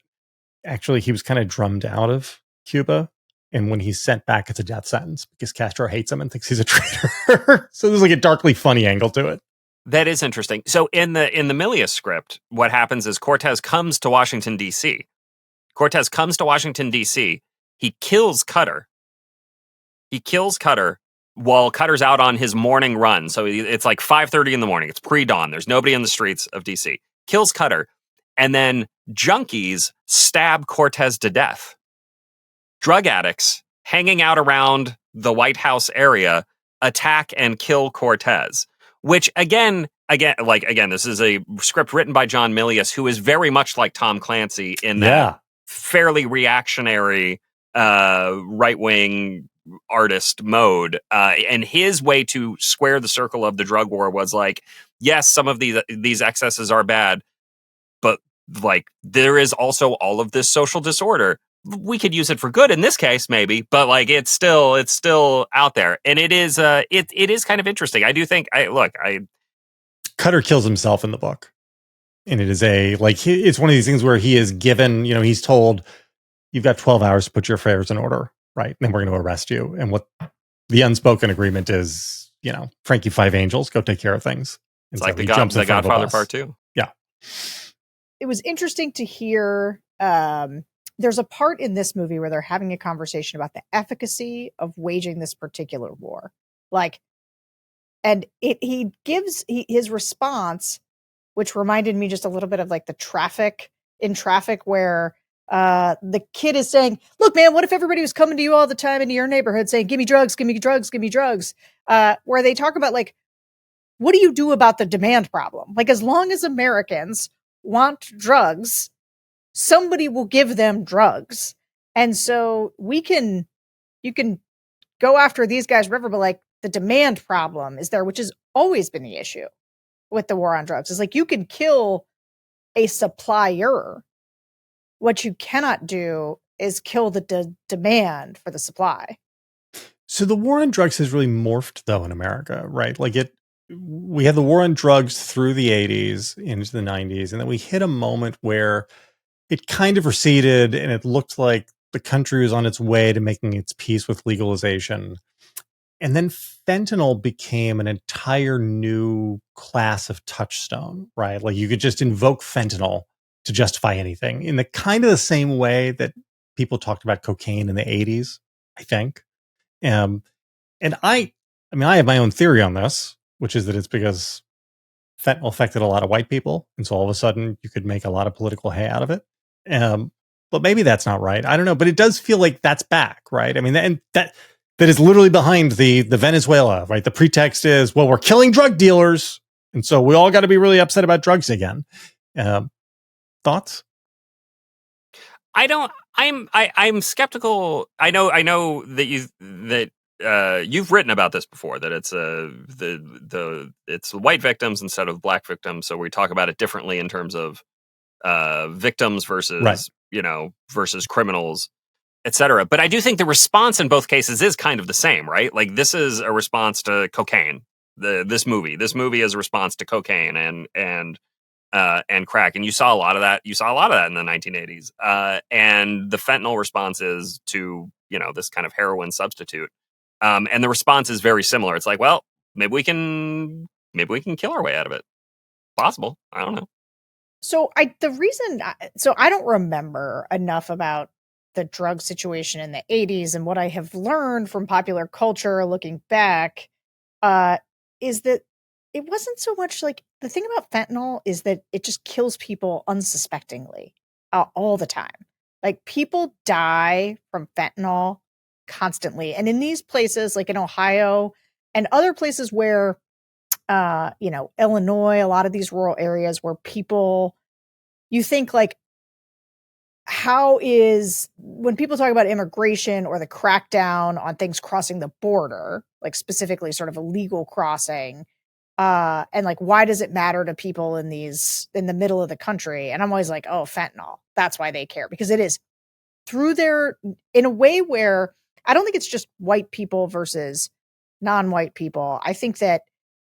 actually he was kind of drummed out of Cuba. And when he's sent back, it's a death sentence because Castro hates him and thinks he's a traitor. So there's like a darkly funny angle to it.
That is interesting. So in the Milius script, what happens is Cortez comes to Washington, D.C. He kills Cutter. While Cutter's out on his morning run. So it's like 5:30 in the morning. It's pre-dawn. There's nobody in the streets of D.C. Kills Cutter. And then junkies stab Cortez to death. Drug addicts hanging out around the White House area attack and kill Cortez, which again, this is a script written by John Milius, who is very much like Tom Clancy in that fairly reactionary, right-wing artist mode. And his way to square the circle of the drug war was like, yes, some of these excesses are bad, but like there is also all of this social disorder. We could use it for good in this case, maybe, but like it's still out there, and it is it is kind of interesting. I do think
Cutter kills himself in the book, and it is it's one of these things where he is given, he's told, you've got 12 hours to put your affairs in order, right? Then we're going to arrest you, and what the unspoken agreement is, Frankie Five Angels, go take care of things.
And it's like the Godfather Part 2.
Yeah,
it was interesting to hear. There's a part in this movie where they're having a conversation about the efficacy of waging this particular war. And he gives his response, which reminded me just a little bit of like the traffic where the kid is saying, look, man, what if everybody was coming to you all the time into your neighborhood saying, give me drugs, give me drugs, give me drugs? Where they talk about like, what do you do about the demand problem? Like, as long as Americans want drugs, somebody will give them drugs. And so you can go after these guys forever, but like the demand problem is there, which has always been the issue with the war on drugs. It's like you can kill a supplier. What you cannot do is kill the demand for the supply.
So the war on drugs has really morphed though in America, right? Like we had the war on drugs through the 80s into the 90s, and then we hit a moment where it kind of receded and it looked like the country was on its way to making its peace with legalization. And then fentanyl became an entire new class of touchstone, right? Like you could just invoke fentanyl to justify anything in the kind of the same way that people talked about cocaine in the 80s, I think. And I have my own theory on this, which is that it's because fentanyl affected a lot of white people. And so all of a sudden you could make a lot of political hay out of it. But maybe that's not right. I don't know. But it does feel like that's back, right? I mean, and that is literally behind the Venezuela, right? The pretext is, well, we're killing drug dealers. And so we all got to be really upset about drugs again. Thoughts?
I'm skeptical. I know that you've written about this before, that it's it's white victims instead of black victims. So we talk about it differently in terms of victims versus
Right.
versus criminals, etc. But I do think the response in both cases is kind of the same, right? Like, this is a response to cocaine. This movie is a response to cocaine and crack, and you saw a lot of that. You saw a lot of that in the 1980s, and the fentanyl response is to this kind of heroin substitute, and the response is very similar. It's like, well, maybe we can kill our way out of it. Possible. I don't know.
So I don't remember enough about the drug situation in the 80s, and what I have learned from popular culture looking back is that it wasn't so much like, the thing about fentanyl is that it just kills people unsuspectingly all the time. Like, people die from fentanyl constantly. And in these places, like in Ohio and other places where, Illinois, a lot of these rural areas where people, you think like, when people talk about immigration or the crackdown on things crossing the border, like specifically sort of illegal crossing, and like, why does it matter to people in the middle of the country? And I'm always like, oh, fentanyl. That's why they care, because it is in a way where I don't think it's just white people versus non-white people. I think that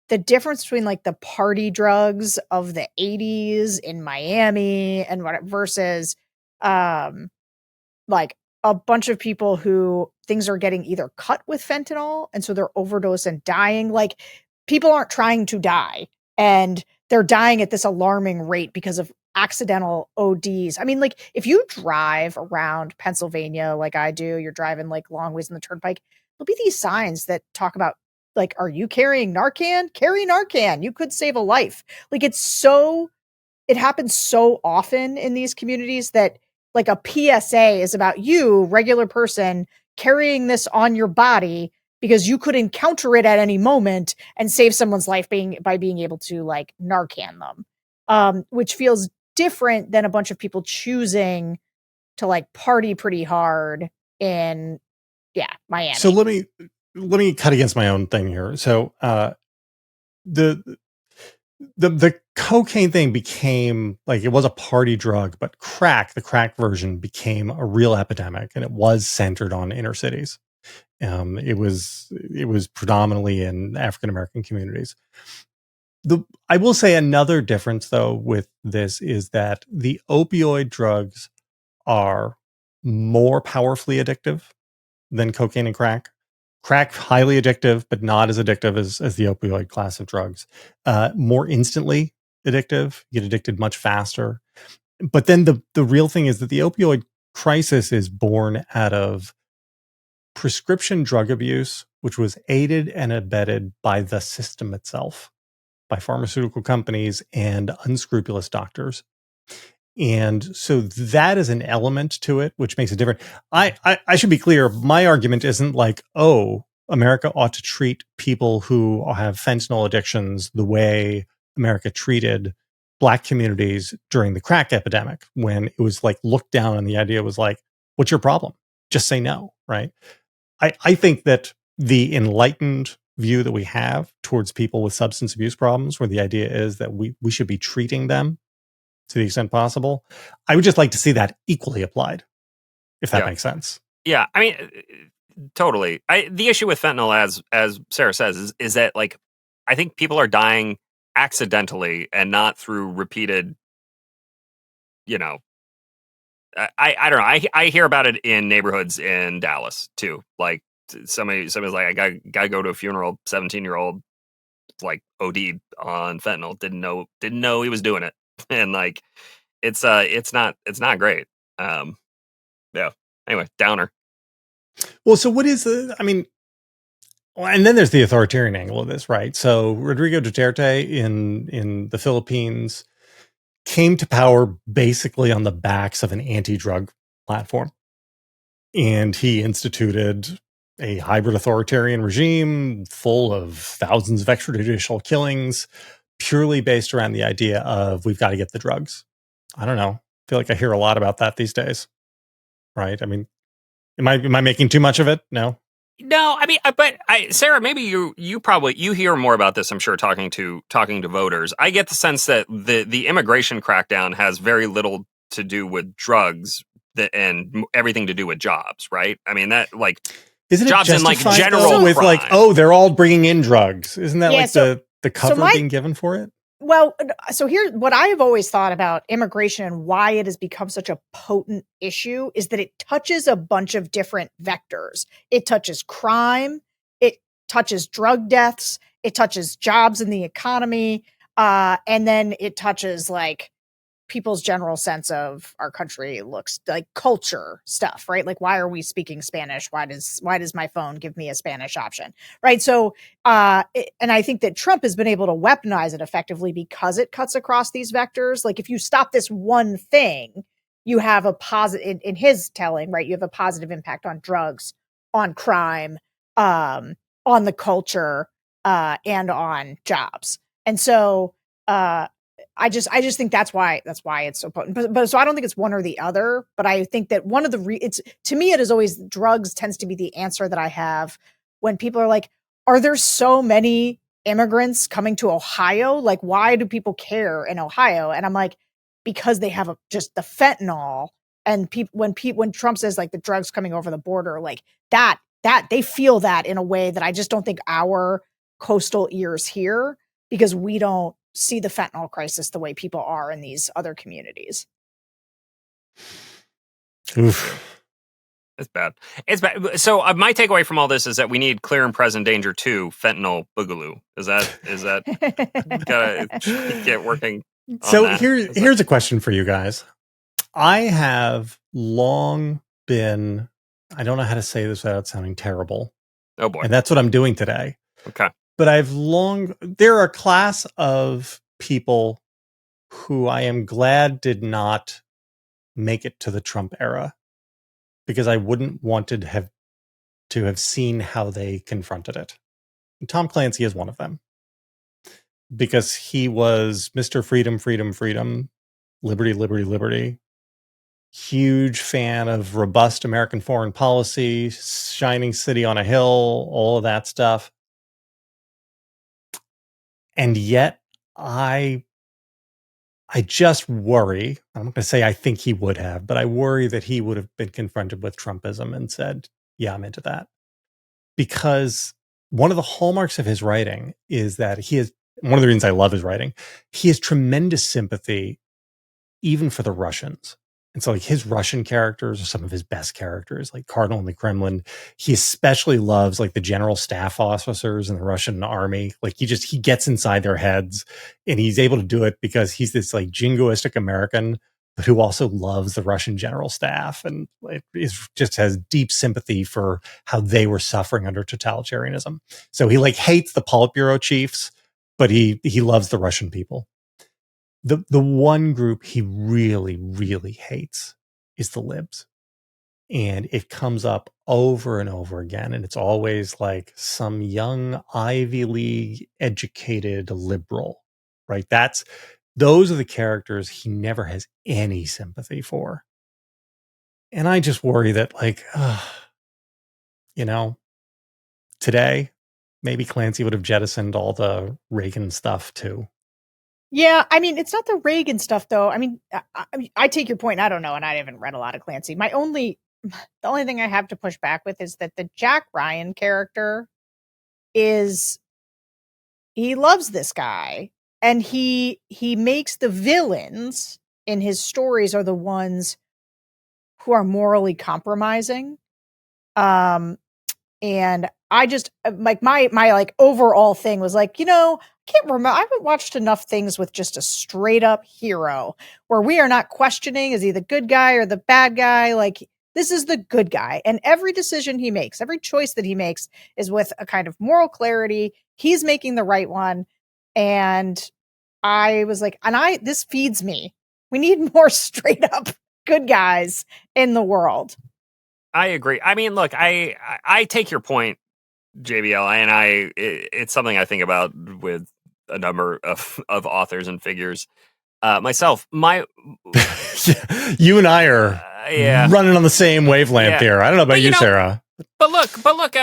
the difference between like the party drugs of the 80s in Miami and what versus like a bunch of people who things are getting either cut with fentanyl, and so they're overdose and dying. Like, people aren't trying to die, and they're dying at this alarming rate because of accidental ODs. I mean, like, if you drive around Pennsylvania like I do, you're driving like long ways in the turnpike, there'll be these signs that talk about, like, are you carrying Narcan? Carry Narcan. You could save a life. Like, it happens so often in these communities that like a PSA is about you, regular person, carrying this on your body because you could encounter it at any moment and save someone's life by being able to like Narcan them, which feels different than a bunch of people choosing to like party pretty hard in Miami.
So let me cut against my own thing here. So the cocaine thing became like, it was a party drug, but the crack version became a real epidemic, and it was centered on inner cities. It was predominantly in African American communities. I will say another difference though with this is that the opioid drugs are more powerfully addictive than cocaine and crack. Crack, highly addictive, but not as addictive as the opioid class of drugs. More instantly addictive. You get addicted much faster. But then the real thing is that the opioid crisis is born out of prescription drug abuse, which was aided and abetted by the system itself, by pharmaceutical companies and unscrupulous doctors. And so that is an element to it, which makes it different. I should be clear. My argument isn't like, oh, America ought to treat people who have fentanyl addictions the way America treated Black communities during the crack epidemic, when it was like looked down and the idea was like, what's your problem? Just say no, right? I think that the enlightened view that we have towards people with substance abuse problems, where the idea is that we should be treating them to the extent possible, I would just like to see that equally applied, if that makes sense.
Yeah, I mean, totally. The issue with fentanyl, as Sarah says, is that, like, I think people are dying accidentally and not through repeated, I don't know. I hear about it in neighborhoods in Dallas too. Like, somebody's like, I gotta go to a funeral. 17-year-old like OD'd on fentanyl. Didn't know he was doing it, and like, it's not great. Yeah. Anyway, downer.
Well, so what is and then there's the authoritarian angle of this, right? So Rodrigo Duterte in the Philippines came to power basically on the backs of an anti-drug platform. And he instituted a hybrid authoritarian regime full of thousands of extrajudicial killings, purely based around the idea of, we've got to get the drugs. I don't know. I feel like I hear a lot about that these days. right? I mean, am I making too much of it? No.
No, I mean, Sarah, maybe you hear more about this. I'm sure talking to voters. I get the sense that the immigration crackdown has very little to do with drugs and everything to do with jobs, right? I mean, that like
isn't
jobs
it
in like
justified,
general
though, with
crime.
like, oh, they're all bringing in drugs? Isn't that
Yeah,
like the cover being given for it?
Well, so here's what I have always thought about immigration and why it has become such a potent issue is that it touches a bunch of different vectors. It touches crime, it touches drug deaths, it touches jobs in the economy, and then it touches like people's general sense of our country looks like culture stuff, right? Like, why are we speaking Spanish? Why does my phone give me a Spanish option? Right. So, and I think that Trump has been able to weaponize it effectively because it cuts across these vectors. Like if you stop this one thing, you have a positive in his telling, right? You have a positive impact on drugs, on crime, on the culture, and on jobs. And so, I just think that's why it's so potent. But so I don't think it's one or the other. But I think that one of the it's to me it is always drugs tends to be the answer that I have when people are like, are there so many immigrants coming to Ohio? Like, why do people care in Ohio? And I'm like, because they have just the fentanyl and when Trump says like the drugs coming over the border, like that they feel that in a way that I just don't think our coastal ears hear because we don't see the fentanyl crisis the way people are in these other communities.
Oof.
It's bad. It's bad. So my takeaway from all this is that we need clear and present danger 2, fentanyl boogaloo. Is that gotta get working?
So here's a question for you guys. I have long been, I don't know how to say this without sounding terrible.
Oh boy.
And that's what I'm doing today.
Okay.
But there are a class of people who I am glad did not make it to the Trump era because I wouldn't want to have seen how they confronted it. And Tom Clancy is one of them because he was Mr. Freedom, freedom, freedom, liberty, liberty, liberty. Huge fan of robust American foreign policy, shining city on a hill, all of that stuff. And yet I just worry, I'm not going to say I think he would have, but I worry that he would have been confronted with Trumpism and said, yeah, I'm into that. Because one of the hallmarks of his writing is that one of the reasons I love his writing, he has tremendous sympathy even for the Russians. And so like his Russian characters are some of his best characters, like Cardinal in the Kremlin. He especially loves like the general staff officers in the Russian army. Like he gets inside their heads and he's able to do it because he's this like jingoistic American, but who also loves the Russian general staff and just has deep sympathy for how they were suffering under totalitarianism. So he like hates the Politburo chiefs, but he loves the Russian people. The one group he really, really hates is the libs. And it comes up over and over again. And it's always like some young Ivy League educated liberal, right? Those are the characters he never has any sympathy for. And I just worry that today, maybe Clancy would have jettisoned all the Reagan stuff too.
Yeah, I mean, it's not the Reagan stuff, though. I mean, I take your point. I don't know, and I haven't read a lot of Clancy. The only thing I have to push back with is that the Jack Ryan character he loves this guy, and he makes the villains in his stories are the ones who are morally compromising. And I just like my like overall thing was like, I can't remember. I haven't watched enough things with just a straight up hero where we are not questioning, is he the good guy or the bad guy? Like this is the good guy. And every decision he makes, every choice that he makes is with a kind of moral clarity. He's making the right one. And I was like, this feeds me. We need more straight up good guys in the world.
I agree. I mean, look, I take your point, JBL, and it's something I think about with a number of authors and figures. Myself,
you and I are
yeah.
running on the same wavelength here. I don't know about you, Sarah.
But look,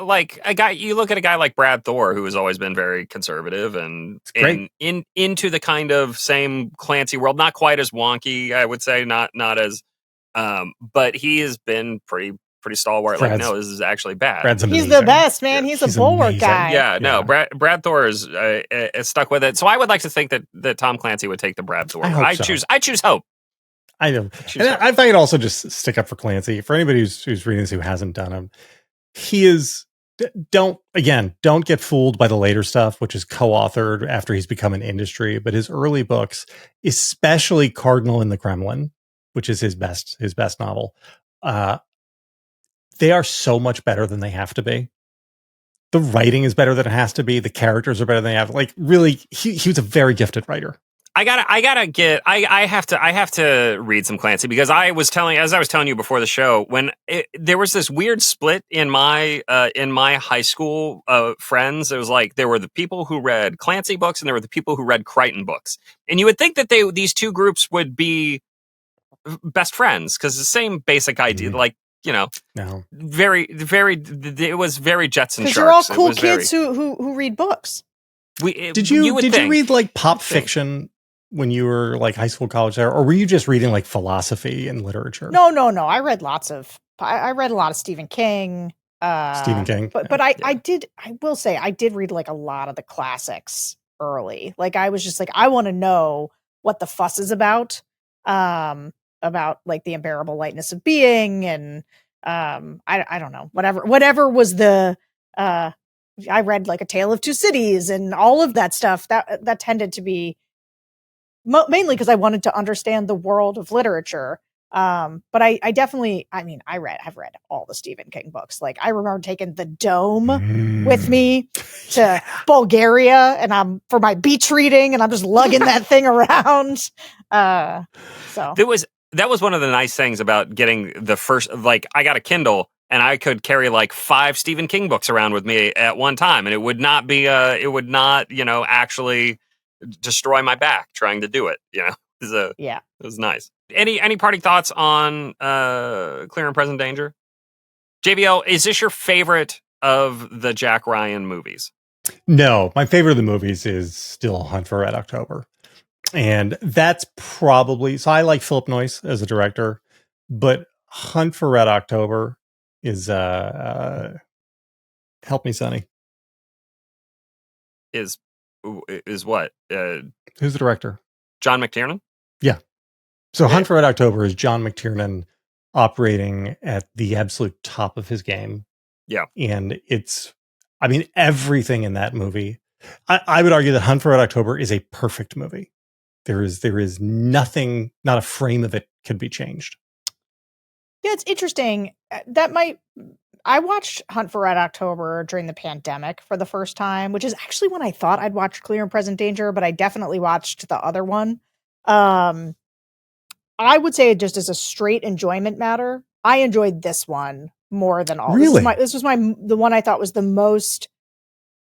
like a guy, you look at a guy like Brad Thor, who has always been very conservative and into the kind of same Clancy world, not quite as wonky, I would say, not as, but he has been pretty stalwart. Like, no, this is actually bad.
He's the best, man. He's a Bulwark guy.
Yeah, no, Brad Thor is stuck with it. So I would like to think that Tom Clancy would take the Brad Thor. I choose hope.
I know. And I could also just stick up for Clancy. For anybody who's reading this who hasn't done him, he is, don't get fooled by the later stuff, which is co-authored after he's become an industry. But his early books, especially Cardinal in the Kremlin, which is his best novel, they are so much better than they have to be. The writing is better than it has to be. The characters are better than they have. Like, really, he was a very gifted writer.
I have to read some Clancy, because as I was telling you before the show, when there was this weird split in my high school friends. It was like there were the people who read Clancy books and there were the people who read Crichton books, and you would think that these two groups would be best friends because the same basic idea, like, you know,
no,
very it was very Jets and Sharks.
Because you're all cool kids who read books.
Did you read like pop fiction when you were like high school, college, or were you just reading like philosophy and literature?
No. I read I read a lot of Stephen King. But I will say I did read like a lot of the classics early. Like, I was just like, I want to know what the fuss is about like the unbearable lightness of being, and I don't know, whatever was the I read like A Tale of Two Cities and all of that stuff that tended to be mainly because I wanted to understand the world of literature. But I definitely, I've read all the Stephen King books. Like, I remember taking The Dome with me to Bulgaria, and for my beach reading, and I'm just lugging that thing around. So
that was one of the nice things about getting the first, like, I got a Kindle and I could carry like 5 Stephen King books around with me at one time. And it would not, actually destroy my back trying to do it. It was nice. Any parting thoughts on Clear and Present Danger? JVL, is this your favorite of the Jack Ryan movies?
No, my favorite of the movies is still Hunt for Red October. And that's probably, so I like Philip Noyce as a director, but Hunt for Red October is, help me, Sonny.
Is what?
Who's the director?
John McTiernan?
Yeah. So Hunt for Red October is John McTiernan operating at the absolute top of his game.
Yeah.
And it's, everything in that movie. I would argue that Hunt for Red October is a perfect movie. There is nothing, not a frame of it could be changed.
Yeah, it's interesting. I watched Hunt for Red October during the pandemic for the first time, which is actually when I thought I'd watched Clear and Present Danger, but I definitely watched the other one. I would say, just as a straight enjoyment matter, I enjoyed this one more than all.
Really?
This was the one I thought was the most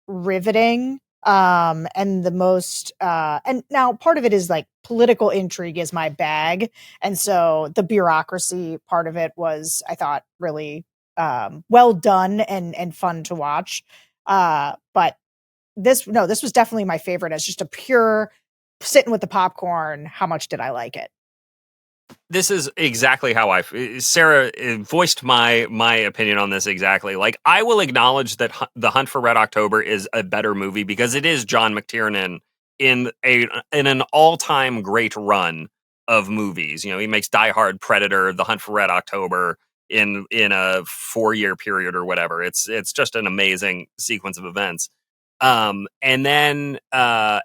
riveting. And the most, and now part of it is like political intrigue is my bag. And so the bureaucracy part of it was, I thought, really, well done and fun to watch. But this was definitely my favorite as just a pure sitting with the popcorn. How much did I like it?
This is exactly how Sarah voiced my opinion on this exactly. Like, I will acknowledge that The Hunt for Red October is a better movie because it is John McTiernan in an all-time great run of movies. He makes Die Hard, Predator, The Hunt for Red October in a 4-year period or whatever. It's just an amazing sequence of events. And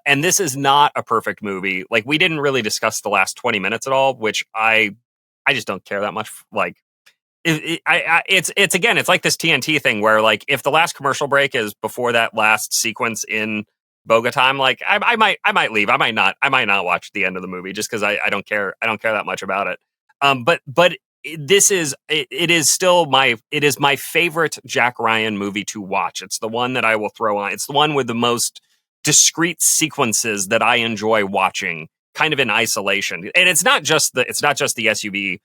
this is not a perfect movie. Like, we didn't really discuss the last 20 minutes at all, which I just don't care that much. Like, it's like this TNT thing where, like, if the last commercial break is before that last sequence in Bogota, I'm like, I might leave. I might not watch the end of the movie just because I don't care. I don't care that much about it. But it is my favorite Jack Ryan movie to watch. It's the one that I will throw on. It's the one with the most discrete sequences that I enjoy watching kind of in isolation. And it's not just the SUV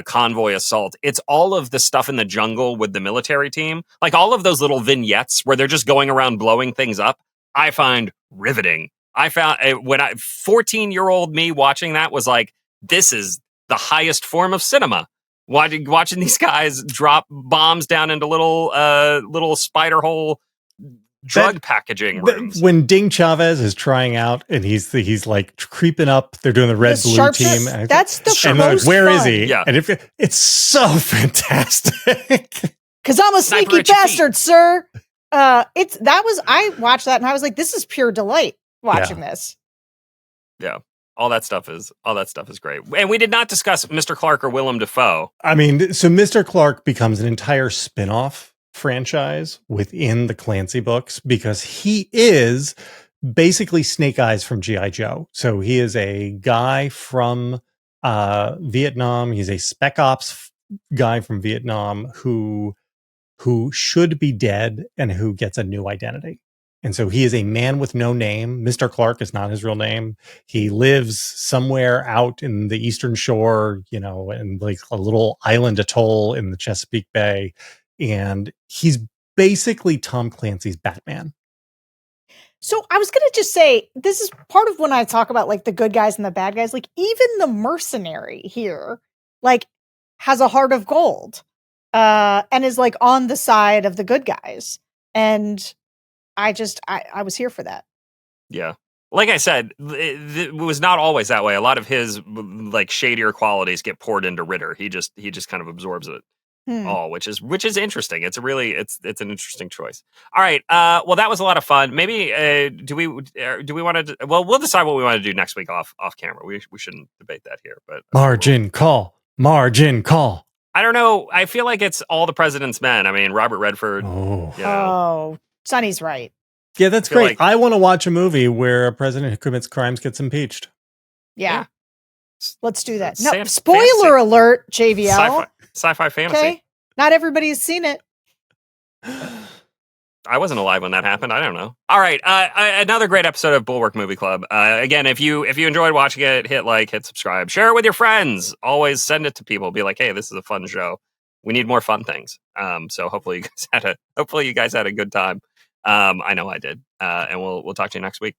convoy assault. It's all of the stuff in the jungle with the military team. Like all of those little vignettes where they're just going around blowing things up, I find riveting. I found 14-year-old me watching that was like, this is the highest form of cinema. Watching these guys drop bombs down into little spider hole drug packaging rooms.
When Ding Chavez is trying out and he's like creeping up, they're doing the red blue team.
That's the most
where
fun.
is he?
Yeah.
And it's so fantastic.
Because I'm a sneaky bastard, sir. I watched that and I was like, this is pure delight watching this.
Yeah. All that stuff is great. And we did not discuss Mr. Clark or Willem Dafoe.
I mean, so Mr. Clark becomes an entire spin-off franchise within the Clancy books because he is basically Snake Eyes from G.I. Joe. So he is a guy from Vietnam. He's a spec ops guy from Vietnam who should be dead and who gets a new identity. And so he is a man with no name. Mr. Clark is not his real name. He lives somewhere out in the Eastern Shore, in like a little island atoll in the Chesapeake Bay. And he's basically Tom Clancy's Batman.
So I was going to just say, this is part of when I talk about like the good guys and the bad guys, like even the mercenary here, like has a heart of gold, and is like on the side of the good guys. And I was here for that.
Yeah. Like I said, it was not always that way. A lot of his like shadier qualities get poured into Ritter. He just kind of absorbs it all, which is interesting. It's an interesting choice. All right. Well, that was a lot of fun. Maybe do we want to? Well, we'll decide what we want to do next week off camera. We shouldn't debate that here. But
Margin call.
I don't know. I feel like it's all the president's men. I mean, Robert Redford.
Oh, Sonny's right.
Yeah, that's great. I want to watch a movie where a president who commits crimes gets impeached.
Yeah. Let's do that. No, spoiler alert, JVL.
Sci-fi fantasy.
Okay. Not everybody has seen it.
I wasn't alive when that happened. I don't know. All right. Another great episode of Bulwark Movie Club. Again, if you enjoyed watching it, hit like, hit subscribe, share it with your friends. Always send it to people. Be like, hey, this is a fun show. We need more fun things. So hopefully you guys had a good time. I know I did. And we'll talk to you next week.